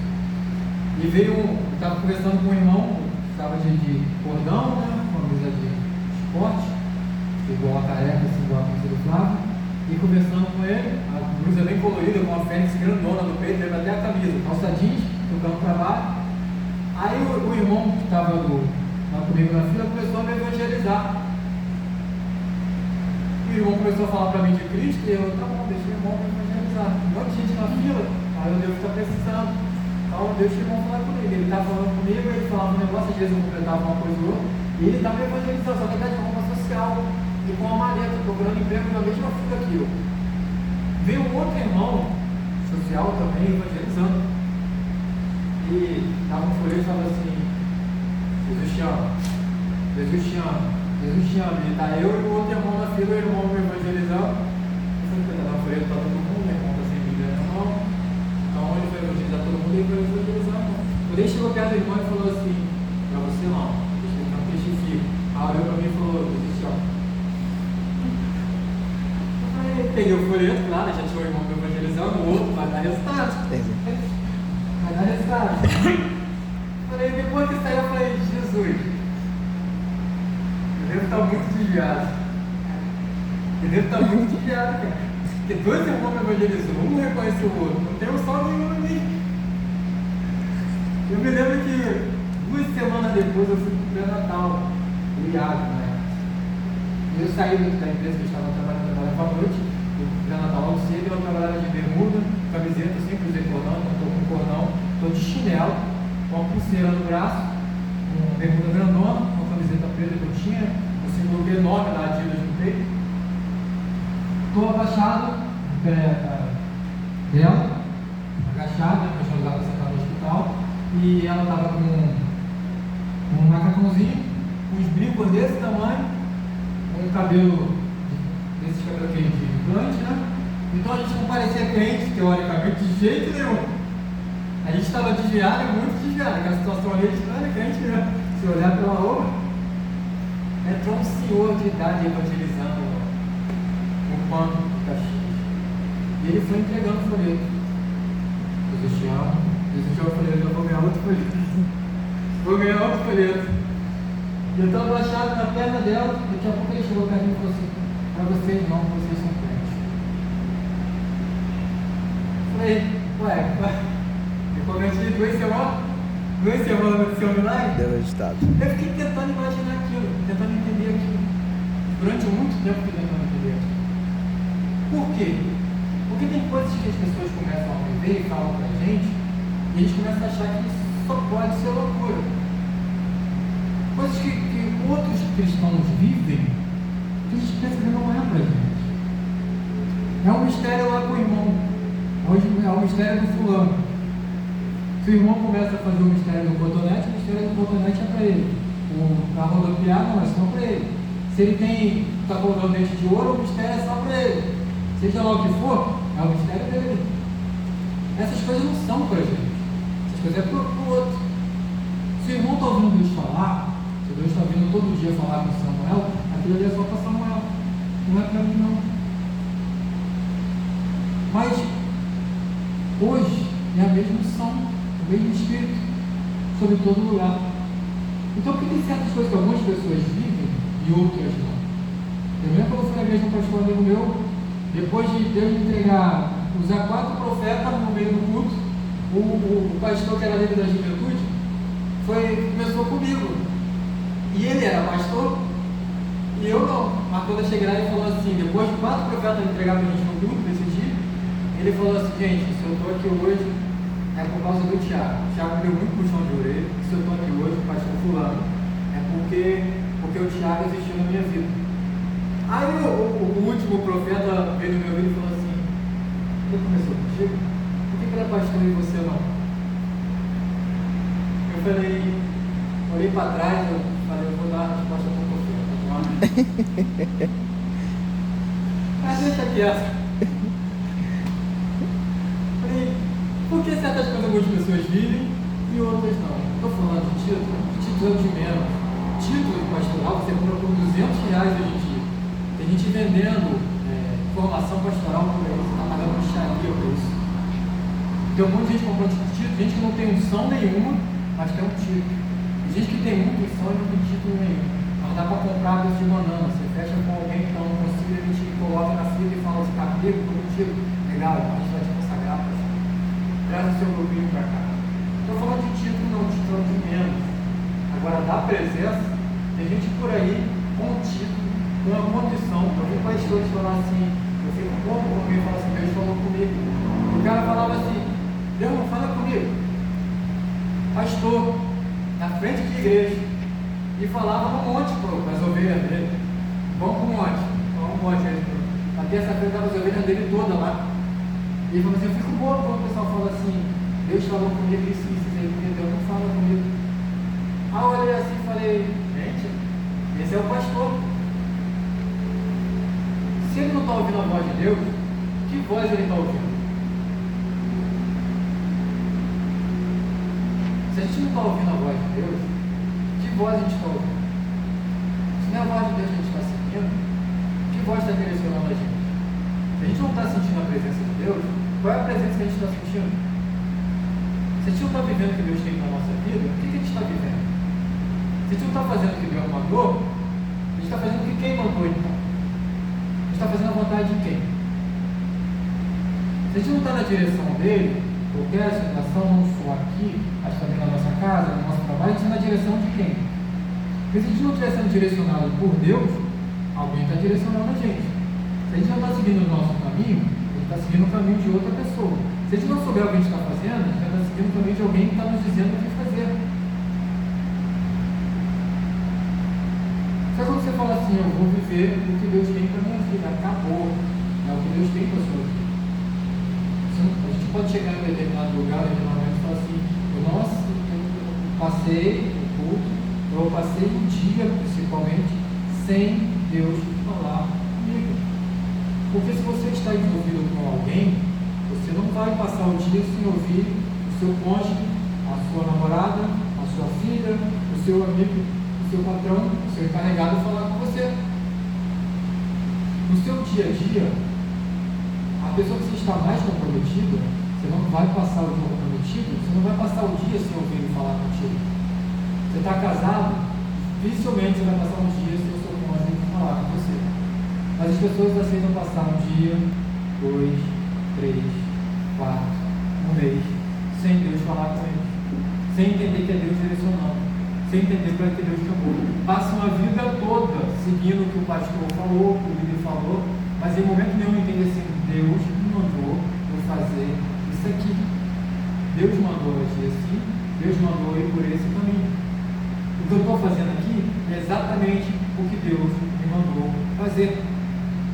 E veio, eu estava conversando com um irmão, estava de cordão, né, com a camisa de esporte, igual a careca, assim, igual a camisa do Flávio, e conversando com ele, a blusa bem colorida, com uma fênix grandona no peito, lembra até a camisa, calça jeans, tocando trabalho. Aí o irmão que estava lá comigo na fila começou a me evangelizar. E o irmão começou a falar para mim de Cristo, e eu, tá bom, deixa o irmão me evangelizar. Um monte de gente na fila, aí eu devo estar precisando. Então deixa o irmão falar comigo. Ele estava falando comigo, ele falava um negócio, às vezes eu completava uma coisa ou outra, e ele estava me evangelizando, só que ele de roupa social, e com uma maleta, procurando emprego na mesma fila que eu. Veio um outro irmão social também evangelizando. E estava um folheto e falava assim, Jesus te ama, Jesus te ama, Jesus te ama. E tá eu e o outro irmão na fila, o irmão me evangelizando. Eu falei, coitado, o folheto para todo mundo, o irmão está sem Bíblia na mão. Então ele foi evangelizar todo mundo e ele foi evangelizando. Quando ele chegou perto do irmão e falou assim, para você não, deixa ele não testifica. Aí olhou para mim e falou, Jesus te ama. Eu falei, peguei o folheto, claro, já tinha o irmão me evangelizando, o outro vai dar resultado. Vai dar resultado. Falei, depois que saiu, eu falei, Jesus, eu devo estar muito desviado. Eu devo estar muito desviado, cara. Porque dois irmãos me evangelizam, um reconhece o outro, não tem um só nenhum em mim. Eu me lembro que 2 semanas depois eu fui pro pré-natal, ligado, né? E eu saí da empresa que eu estava trabalhando, à noite, o pré-natal logo cedo, eu trabalhava de bermuda, camiseta, sempre usei cordão, não estou com cordão, estou de chinelo, com uma pulseira no braço, uma bermuda grandona, uma camiseta preta que eu tinha, um símbolo enorme da Adidas no peito. Estou abaixado, no pé dela, agachado, porque eu estava sentado no hospital, e ela estava com um macacãozinho, com uns brincos desse tamanho, com um cabelo desses cabelos aqui de implante, né? Então a gente não parecia crente, teoricamente, de jeito nenhum. A gente estava desviado, muito desviado. Aquela situação ali, a gente não era crente mesmo. Se olhar pela roupa, entrou um senhor de idade evangelizando um pano de Caxias. E ele foi entregando o folheto. Jesus te ama, Jesus te ama o folheto, eu vou ganhar outro folheto. Vou ganhar outro folheto. E eu estava abaixado na perna dela, daqui a pouco ele chegou perto e falou assim, para vocês não, vocês são crentes. Falei, ué, eu cometi 2 semanas no seu milagre. Deu resultado. Eu fiquei tentando imaginar aquilo, tentando entender aquilo. Durante muito tempo eu tentando entender aquilo. Por quê? Porque tem coisas que as pessoas começam a viver e falam pra gente, e a gente começa a achar que isso só pode ser loucura. Coisas que outros cristãos vivem, que a gente pensa que não é pra gente. É um mistério lá com o irmão. Hoje é o mistério do fulano. Se o irmão começa a fazer o mistério do cotonete, o mistério do cotonete é para ele. A rodopiar não é só para ele. Se ele está colocando dente de ouro, o mistério é só para ele. Seja lá o que for, é o mistério dele. Essas coisas não são para a gente. Essas coisas é para o outro. Se o irmão está ouvindo Deus falar, se Deus está vindo todo dia falar com Samuel, aquilo ali é só para Samuel. Não é para mim não. Mas hoje é a mesma unção, o mesmo Espírito, sobre todo lugar. Então, por que tem certas coisas que algumas pessoas vivem e outras não? Eu lembro quando eu fui na igreja com um pastor amigo meu, depois de Deus me entregar, usar 4 profetas no meio do culto, o pastor que era líder da juventude, começou comigo. E ele era pastor, e eu não. Mas quando eu cheguei lá, ele falou assim, depois de 4 profetas entregar para a gente no culto, nesse dia, ele falou assim, gente, se eu estou aqui hoje, é por causa do Thiago. O Thiago me deu muito puxão de orelha. Se eu estou aqui hoje, o pastor fulano, é porque o Thiago existiu na minha vida. Aí o último profeta veio no meu ouvido e falou assim, ele começou contigo? Por que ele é pastor e você não? Eu falei, olhei para trás, eu falei, eu vou dar a resposta para o profeta. Mas deixa quieto. Falei, por que certas coisas algumas pessoas vivem e outras não? Estou falando de título é o de menos. Título pastoral você compra por R$200 hoje em dia. Tem gente vendendo formação pastoral por isso, está pagando micharia por isso. Tem um monte de gente comprando título, gente que não tem unção nenhuma, mas tem um título. E gente que tem muita unção e não tem título nenhum. Mas dá para comprar preço de banana. Você fecha com alguém que não consiga, ele te coloca na fila e fala assim, tá comigo, tô contigo. Legal, a gente vai te consagrar, traz o seu grupinho para cá. Estou falando de título, não, título de menos. Agora, da presença, tem gente por aí com título, com uma condição. Eu vi pastores falar assim, eu fico um pouco com alguém e falo assim, Deus falou comigo. O cara falava assim, Deus não fala comigo. Pastor, na frente de igreja. E falava no monte para as ovelhas dele. Vamos para o monte. Vamos para o monte. Na terça-feira estava as ovelhas dele todas lá. E ele falou assim, eu fico bobo quando o pessoal fala assim, Deus falou comigo isso, porque Deus não fala comigo. Aí eu olhei assim e falei, gente, esse é o pastor. Se ele não está ouvindo a voz de Deus, que voz ele está ouvindo? Se a gente não está ouvindo a voz de Deus, que voz a gente está ouvindo? Se não é a voz de Deus que a gente está sentindo, que voz está direcionando a gente? Se a gente não está sentindo a presença de Deus, qual é a presença que a gente está sentindo? Se a gente não está vivendo o que Deus tem na nossa vida, o que a gente está vivendo? Se a gente não está fazendo o que Deus mandou, a gente está fazendo o que quem mandou então? A gente está fazendo a vontade de quem? Se a gente não está na direção dele, qualquer situação, não for aqui, mas também na nossa casa, no nosso trabalho, a gente está na direção de quem? Porque se a gente não estiver sendo direcionado por Deus, alguém está direcionando a gente. Se a gente não está seguindo o nosso caminho, a gente está seguindo o caminho de outra pessoa. Se a gente não souber o que a gente está fazendo, a gente está seguindo o caminho de alguém que está nos dizendo o que fazer. Só quando você fala assim, eu vou viver o que Deus tem para a minha vida, acabou. É o que Deus tem para a sua vida. A gente pode chegar em determinado lugar, em determinado momento, e falar assim, nossa, eu passei o culto, eu passei o dia, principalmente, sem Deus falar comigo. Porque se você está envolvido com alguém, você não vai passar o dia sem ouvir o seu cônjuge, a sua namorada, a sua filha, o seu amigo, o seu patrão, o seu encarregado falar com você. No seu dia a dia, a pessoa que você está mais comprometida, você não vai passar o dia comprometido, você não vai passar o dia sem ouvir ele falar contigo. Você está casado, dificilmente você vai passar um dia sem o seu cônjuge falar com você. Mas as pessoas aceitam passar um dia, 2, 3, 4, um mês, sem Deus falar com eles, sem entender que é Deus direcionando, sem entender para que Deus chamou. Passa uma vida toda seguindo o que o pastor falou, o que o líder falou, mas em momento nenhum entende assim, Deus me mandou eu fazer isso aqui. Deus mandou eu agir assim, Deus mandou eu ir por esse caminho. O que eu estou fazendo aqui é exatamente o que Deus me mandou fazer.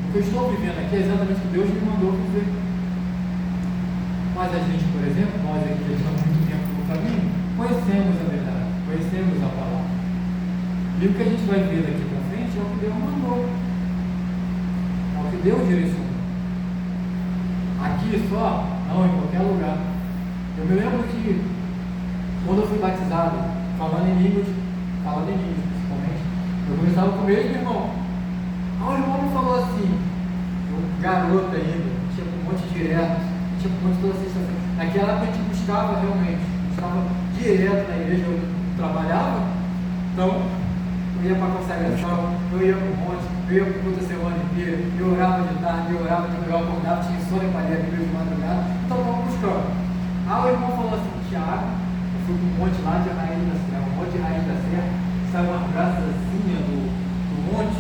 O que eu estou vivendo aqui é exatamente o que Deus me mandou viver. Mas a gente, por exemplo, nós aqui já estamos muito tempo no caminho, conhecemos a verdade, conhecemos a palavra. E o que a gente vai ver daqui para frente é o que Deus mandou. É o que Deus direcionou. Aqui só, não, em qualquer lugar. Eu me lembro que quando eu fui batizado, falando em línguas principalmente, eu começava com o mesmo irmão. O irmão me falou assim, um garoto ainda, tinha um monte direto, tinha um monte toda sexta-feira. Naquela época a gente buscava realmente, buscava direto na igreja, eu trabalhava, então eu ia para a consagração, eu ia para o monte, eu ia para o culto a semana inteira, eu orava de tarde, eu orava de manhã, eu acordava, tinha insônia para ler a Bíblia de madrugada, então eu estava buscando. O irmão falou assim, Tiago, eu fui para um monte lá de Raiz da Serra, um monte de Raiz da Serra, saiu uma braçazinha do monte,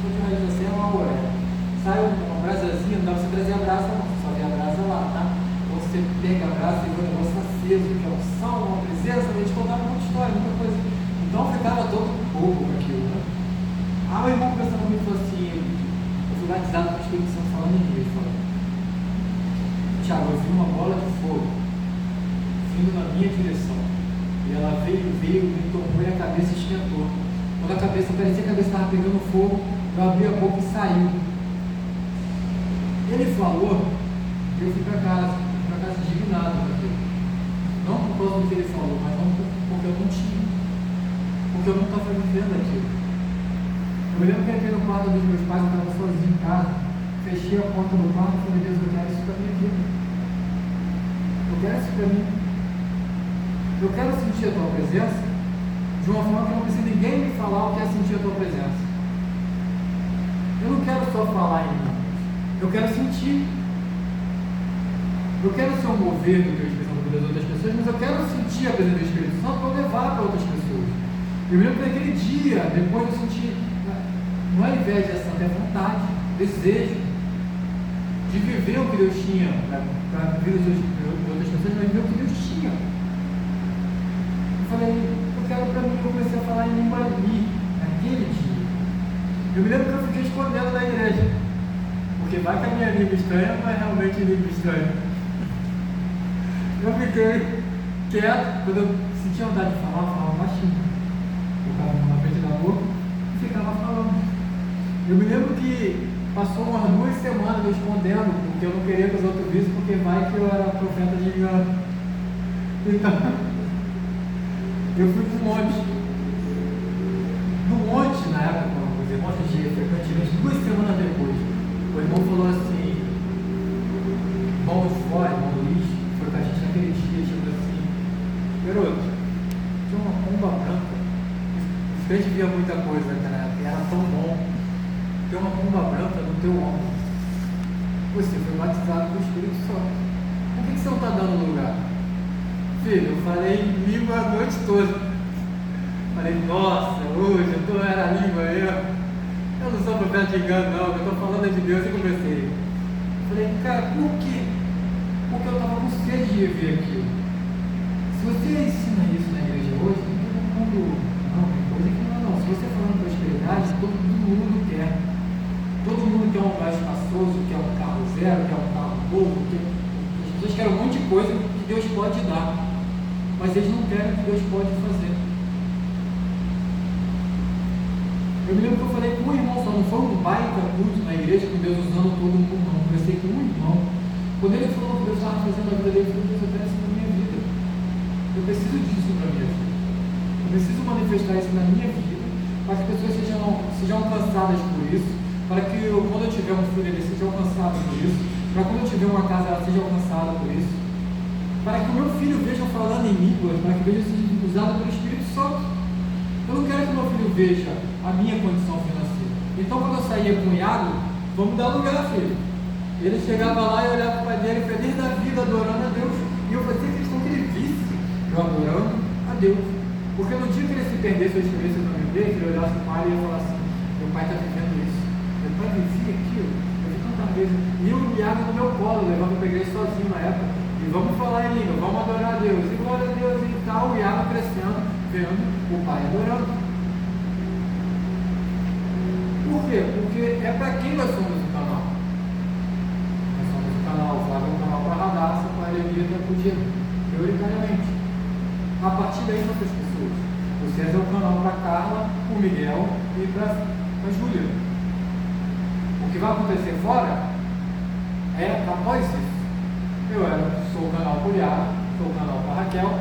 de Raiz da Serra é uma orelha. Saiu uma brasazinha, não dá para você trazer a brasa não, você só vê a brasa lá, tá? Então você pega a brasa e vê um negócio aceso, que é um sal, uma presença, a gente contava muita história, muita coisa. Então eu ficava todo bobo com aquilo, né? O irmão conversando comigo falou assim, eu fui batizado com o Espírito Santo falando em inglês, falando, Tiago, eu vi uma bola de fogo vindo na minha direção. E ela veio, me tomou e a cabeça esquentou. Então Quando parecia que a cabeça estava pegando fogo, eu abri a boca e saiu. Ele falou, e eu fui para casa indignado com aquilo. Não por causa do que ele falou, mas não porque eu não tinha. Porque eu não estava vivendo aquilo. Eu me lembro que eu entrei no quarto dos meus pais, eu estava sozinho em casa, fechei a porta do quarto e falei, Deus, eu quero isso para a minha vida. Eu quero isso para mim. Eu quero sentir a tua presença de uma forma que não precisa ninguém me falar o que é sentir a tua presença. Eu não quero só falar em mim, eu quero sentir. Eu quero ser um mover do teu Espírito Santo das outras pessoas, mas eu quero sentir a presença do Espírito Santo para levar para outras pessoas. Eu me lembro que naquele dia, depois eu senti, não é inveja, é vontade, desejo de viver o que Deus tinha para a vida de outras pessoas, mas viver o que Deus tinha. Eu falei, eu quero para mim, eu comecei a falar em língua ali, naquele dia. Eu me lembro que eu fiquei escondendo na igreja, porque vai que a minha língua estranha não é realmente língua estranha. Eu fiquei quieto, quando eu sentia vontade de falar, eu falava baixinho. Colocava a mão na frente da boca e ficava falando. Eu me lembro que passou umas 2 semanas eu escondendo, porque eu não queria que os outros vissem, porque vai que eu era profeta de engano. Então, eu fui para um monte. No monte, na época, com os irmãos de frequentemente, 2 semanas depois, o irmão falou assim, irmão de fora, irmão do lixo, foi com a gente naquele dia, tipo assim, garoto, tinha uma pomba branca, a gente via muita coisa naquela época, era tão bom, tem uma pomba branca no teu ombro, você foi batizado com o Espírito Santo, por que você não está dando lugar? Filho, eu falei em língua a noite toda, falei, nossa, hoje eu era língua eu não sou profeta de engano não, eu estou falando de Deus e comecei. Falei, cara, por quê? Porque eu estava com sede de ver aquilo. Se você ensina isso na igreja hoje, todo mundo, não, tem coisa que não. Se você falando de prosperidade, todo mundo quer. Todo mundo quer um lugar espaçoso, quer um carro zero, quer um carro novo, as pessoas querem um monte de coisa que Deus pode dar, mas eles não querem o que Deus pode fazer. Eu me lembro que eu falei com um irmão, só não foi um baita culto na igreja com Deus usando todo mundo, não. Eu conversei com um irmão. Quando ele falou que Deus estava fazendo a vida dele, eu falei, Deus, eu quero isso na minha vida. Eu preciso disso na minha vida. Eu preciso manifestar isso na minha vida, para que as pessoas sejam alcançadas por isso, para que quando eu tiver um filho, ele seja alcançado por isso, para quando eu tiver uma casa, ela seja alcançada por isso, para que o meu filho veja falando em línguas, para que veja seja usado pelo Espírito Santo. Eu não quero que o meu filho veja a minha condição financeira. Então, quando eu saía com o Iago, vamos dar lugar, filho. Ele chegava lá e olhava para o pai dele, feliz da vida, adorando a Deus. E eu fazia questão que ele visse eu adorando a Deus. Porque no dia que ele se perdesse ou escrevesse no meu que ele olhasse para o pai e ia falar assim, meu pai está vivendo isso. Meu pai vivia aquilo. Eu vi tantas vezes. E eu e o Iago no meu colo, levando para a igreja sozinho na época. E vamos falar em língua, vamos adorar a Deus. E glória a Deus e tal, o Iago crescendo, vendo o pai adorando. Por quê? Porque é para quem nós somos o canal. Nós somos o canal, o Flávio é um canal para Radassa, para a Elevita e para o Diego, prioritariamente. A partir daí, outras pessoas. O César é o canal para a Carla, o Miguel e para a Júlia. O que vai acontecer fora é após isso. Eu sou o canal para o Iago, sou o canal para a Raquel,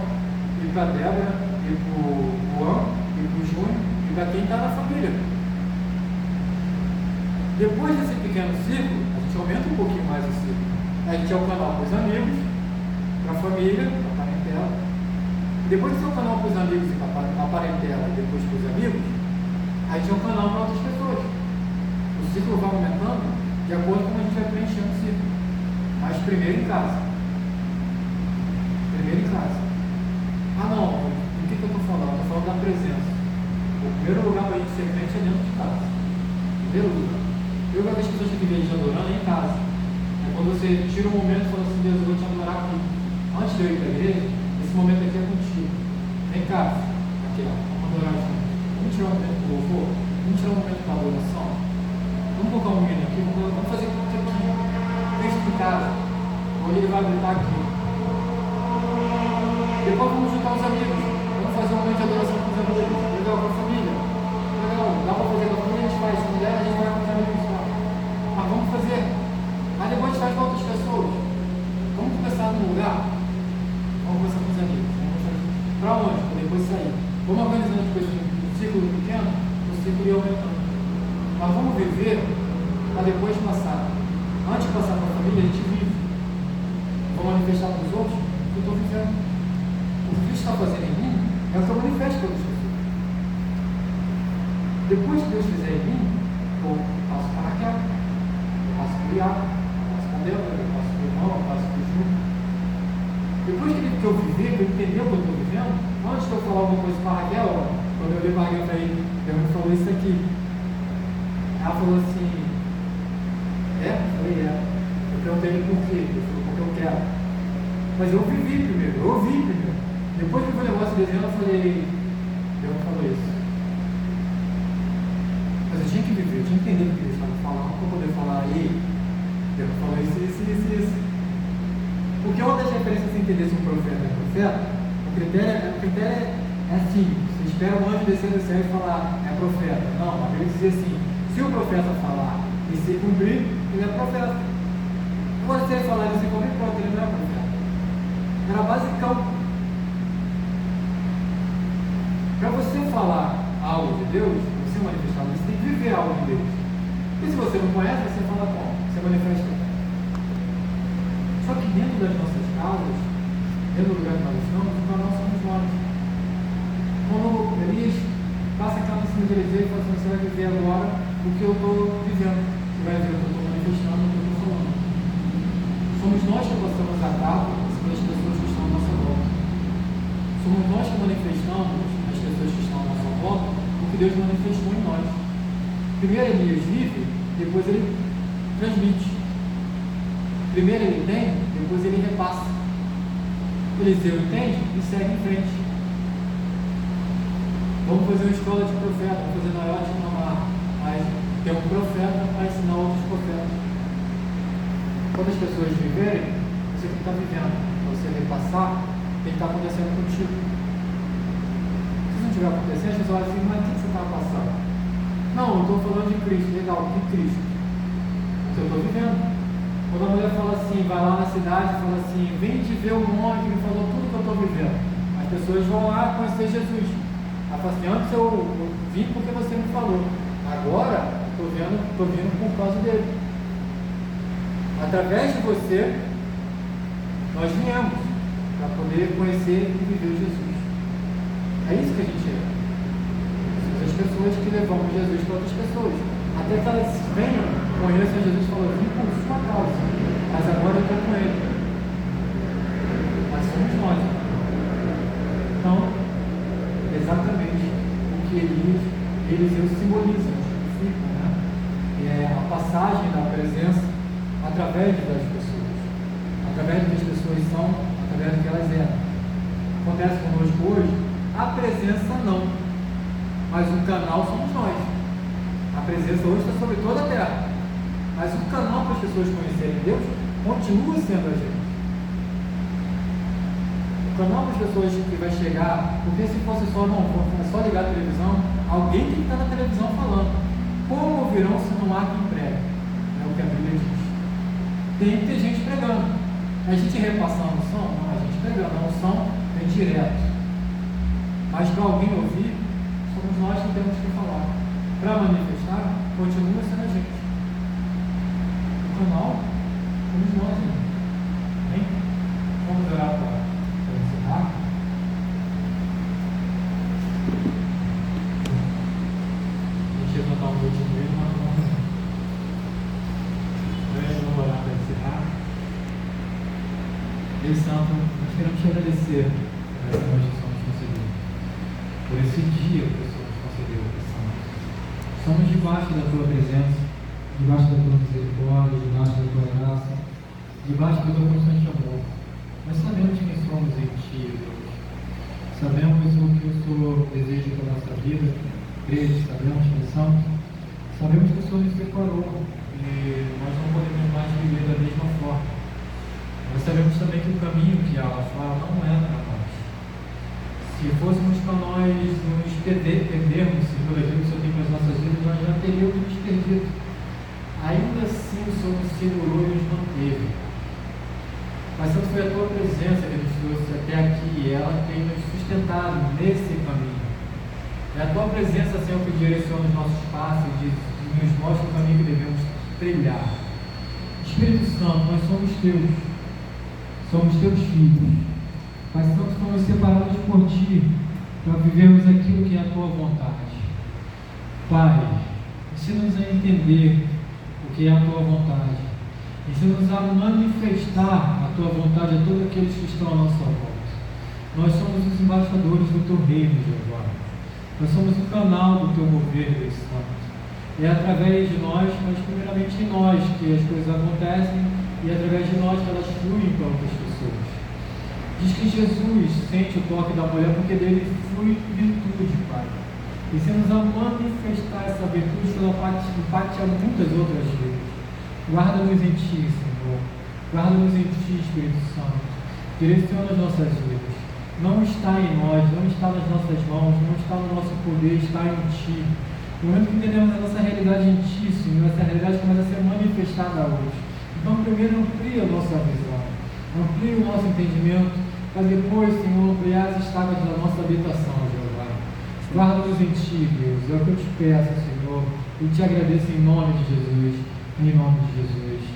e para a Débora, e para o Juan, e para o Júnior, e para quem está na família. Depois desse pequeno ciclo, a gente aumenta um pouquinho mais o ciclo. A gente é o canal para os amigos, para a família, para a parentela. Depois de ser o canal para os amigos e para a parentela, e depois para os amigos, a gente é o canal para outras pessoas. O ciclo vai aumentando de acordo com como a gente vai preenchendo o ciclo. Mas primeiro em casa. Primeiro em casa. Ah não, do que eu estou falando? Estou falando da presença. O primeiro lugar para a gente ser crente é dentro de casa. Primeiro lugar. Eu vejo as pessoas que vêm te adorando é em casa. É quando você tira um momento e fala assim, Deus, eu vou te adorar aqui. Antes de eu ir para a igreja, esse momento aqui é contigo. Vem cá, aqui ó, vamos adorar junto. Vamos tirar um momento do louvor, vamos tirar um momento da adoração. Vamos colocar um menino aqui, vamos fazer tudo aqui. Deixa em casa. Hoje ele vai gritar aqui. Depois vamos juntar os amigos. Vamos fazer um momento de adoração com os amigos. Legal, com a família. Nós vamos viver para depois passar. Antes de passar para a família, a gente vive. Vou manifestar para os outros o que eu estou vivendo. O que Cristo está fazendo em mim é o que eu manifesto para outras pessoas. Depois que Deus fizer em mim, eu passo para a Raquel, eu passo para o Iago, eu passo para o Débora, eu passo para o irmão, eu passo para o Júnior. Depois que eu viver, que eu entender o que eu estou vivendo, antes de eu falar alguma coisa para a Raquel, quando eu olhei para a Raquel, eu me falou isso aqui. Ela falou assim, eu falei, eu perguntei por quê, ele falou, porque eu quero. Mas eu vivi primeiro, eu ouvi primeiro. Depois que foi o negócio desenhando, eu falei, Deus não falou isso. Mas eu tinha que viver, eu tinha que entender o que ele estava falando, para poder falar aí, Deus falou isso. Porque uma das referências sem entender se um profeta é profeta, o critério é assim, você espera um anjo descer do céu e falar, é profeta. Não, a Bíblia dizia assim, se o profeta falar e se cumprir, ele é profeta. Agora se ele falar e se cumprir, pronto, ele não é profeta. Era basicão. Para você falar algo de Deus, você manifestar, você tem que viver algo de Deus. E se você não conhece, você fala como? Você manifesta. Só que dentro das nossas casas, dentro do lugar que nós estamos, nós somos nós. Quando Elias passa aquela em cima de Eliseu e fala assim, você vai viver agora o que eu estou vivendo. Você vai ver o que eu estou manifestando, o que eu estou falando. Somos nós que passamos a cabo em cima das pessoas que estão à nossa volta. Somos nós que manifestamos as pessoas que estão à nossa volta o que Deus manifestou em nós. Primeiro Elias vive, depois ele transmite. Primeiro ele tem, depois ele repassa. Eliseu entende e segue em frente. Vamos fazer uma escola de profeta, vamos fazer na ótica normal, mas tem um profeta para ensinar outros profetas. Quando as pessoas viverem, você tem que estar vivendo. Para você repassar, tem que estar acontecendo contigo. Se não estiver acontecendo, as pessoas assim, mas o que você está passando? Não, eu estou falando de Cristo. Legal, de Cristo. Mas eu estou vivendo. Quando a mulher fala assim, vai lá na cidade e fala assim, vem te ver um monte que me falou tudo que eu estou vivendo. As pessoas vão lá conhecer Jesus. Ela fala assim, antes eu vim porque você me falou. Agora, estou vindo por causa dele. Através de você, nós viemos para poder conhecer e viver Jesus. É isso que a gente é. Somos as pessoas que levamos Jesus para outras pessoas. Até que elas venham, conheçam Jesus e falam, vim por sua causa, mas agora eu estou com ele. Mas somos nós. Então, exatamente o que Eliseu simboliza, significa, né? É a passagem da presença através das pessoas, através do que as pessoas são, através do que elas eram. Acontece conosco hoje, a presença não, mas o canal somos nós. A presença hoje está sobre toda a terra, mas o canal para as pessoas conhecerem Deus continua sendo a gente. O canal para as pessoas que vai chegar, porque se fosse só ligar a televisão, alguém tem que estar na televisão falando. Como ouvirão se não há quem pregue? É o que a Bíblia diz. Tem que ter gente pregando. A gente repassando a unção? Não, a gente pregando. A unção é direto. Mas para alguém ouvir, somos nós que temos que falar. Para manifestar, continua sendo a gente. O canal somos nós, gente. Amém? Vamos orar para encerrar. Deixa eu levantar um pouquinho dele, mas vamos orar para encerrar. Deus Santo, nós queremos te agradecer por essa noite que somos concedidos, por esse dia que o Senhor nos concedeu, Santo. Somos debaixo da tua presença, debaixo da tua misericórdia, debaixo da tua graça, debaixo do teu constante amor. Nós sabemos quem somos em ti, Deus. Sabemos o que o Senhor deseja para a nossa vida, igreja, sabemos que Santo. Sabemos que o Senhor nos separou e nós não podemos mais viver da mesma forma. Nós sabemos também que o caminho que ela fala não é para nós. Se fôssemos para nós nos perdermos por aquilo que o Senhor tem para as nossas vidas, nós já teríamos nos perdido. Ainda assim o Senhor nos segurou e nos manteve. Mas Santo, foi a tua presença que nos trouxe até aqui e ela tem nos sustentado nesse caminho. É a tua presença, Senhor, que direciona os nossos passos, nos mostra o caminho que devemos trilhar. Espírito Santo, nós somos teus filhos. Pai Santo, fomos separados por Ti para vivermos aquilo que é a Tua vontade. Pai, ensina-nos a entender o que é a Tua vontade. Ensina-nos a manifestar a Tua vontade a todos aqueles que estão à nossa volta. Nós somos os embaixadores do Teu reino, Jeová. Nós somos o canal do Teu mover, Deus Santo. E é através de nós, mas primeiramente em nós, que as coisas acontecem, e é através de nós que elas fluem para outras pessoas. Diz que Jesus sente o toque da mulher porque dele flui virtude, Pai. Ensina-nos a manifestar essa virtude que ela impacta muitas outras vezes. Guarda-nos em Ti, Senhor. Guarda-nos em Ti, Espírito Santo. Direciona as nossas vidas. Não está em nós, não está nas nossas mãos, não está no nosso poder, está em Ti. No momento que entendemos a nossa realidade em Ti, Senhor, essa realidade começa a ser manifestada hoje. Então, primeiro, amplia a nossa visão, amplia o nosso entendimento, para depois, Senhor, ampliar as estacas da nossa habitação, Jeová. Guarda-nos em Ti, Deus, é o que eu te peço, Senhor, e te agradeço em nome de Jesus, em nome de Jesus.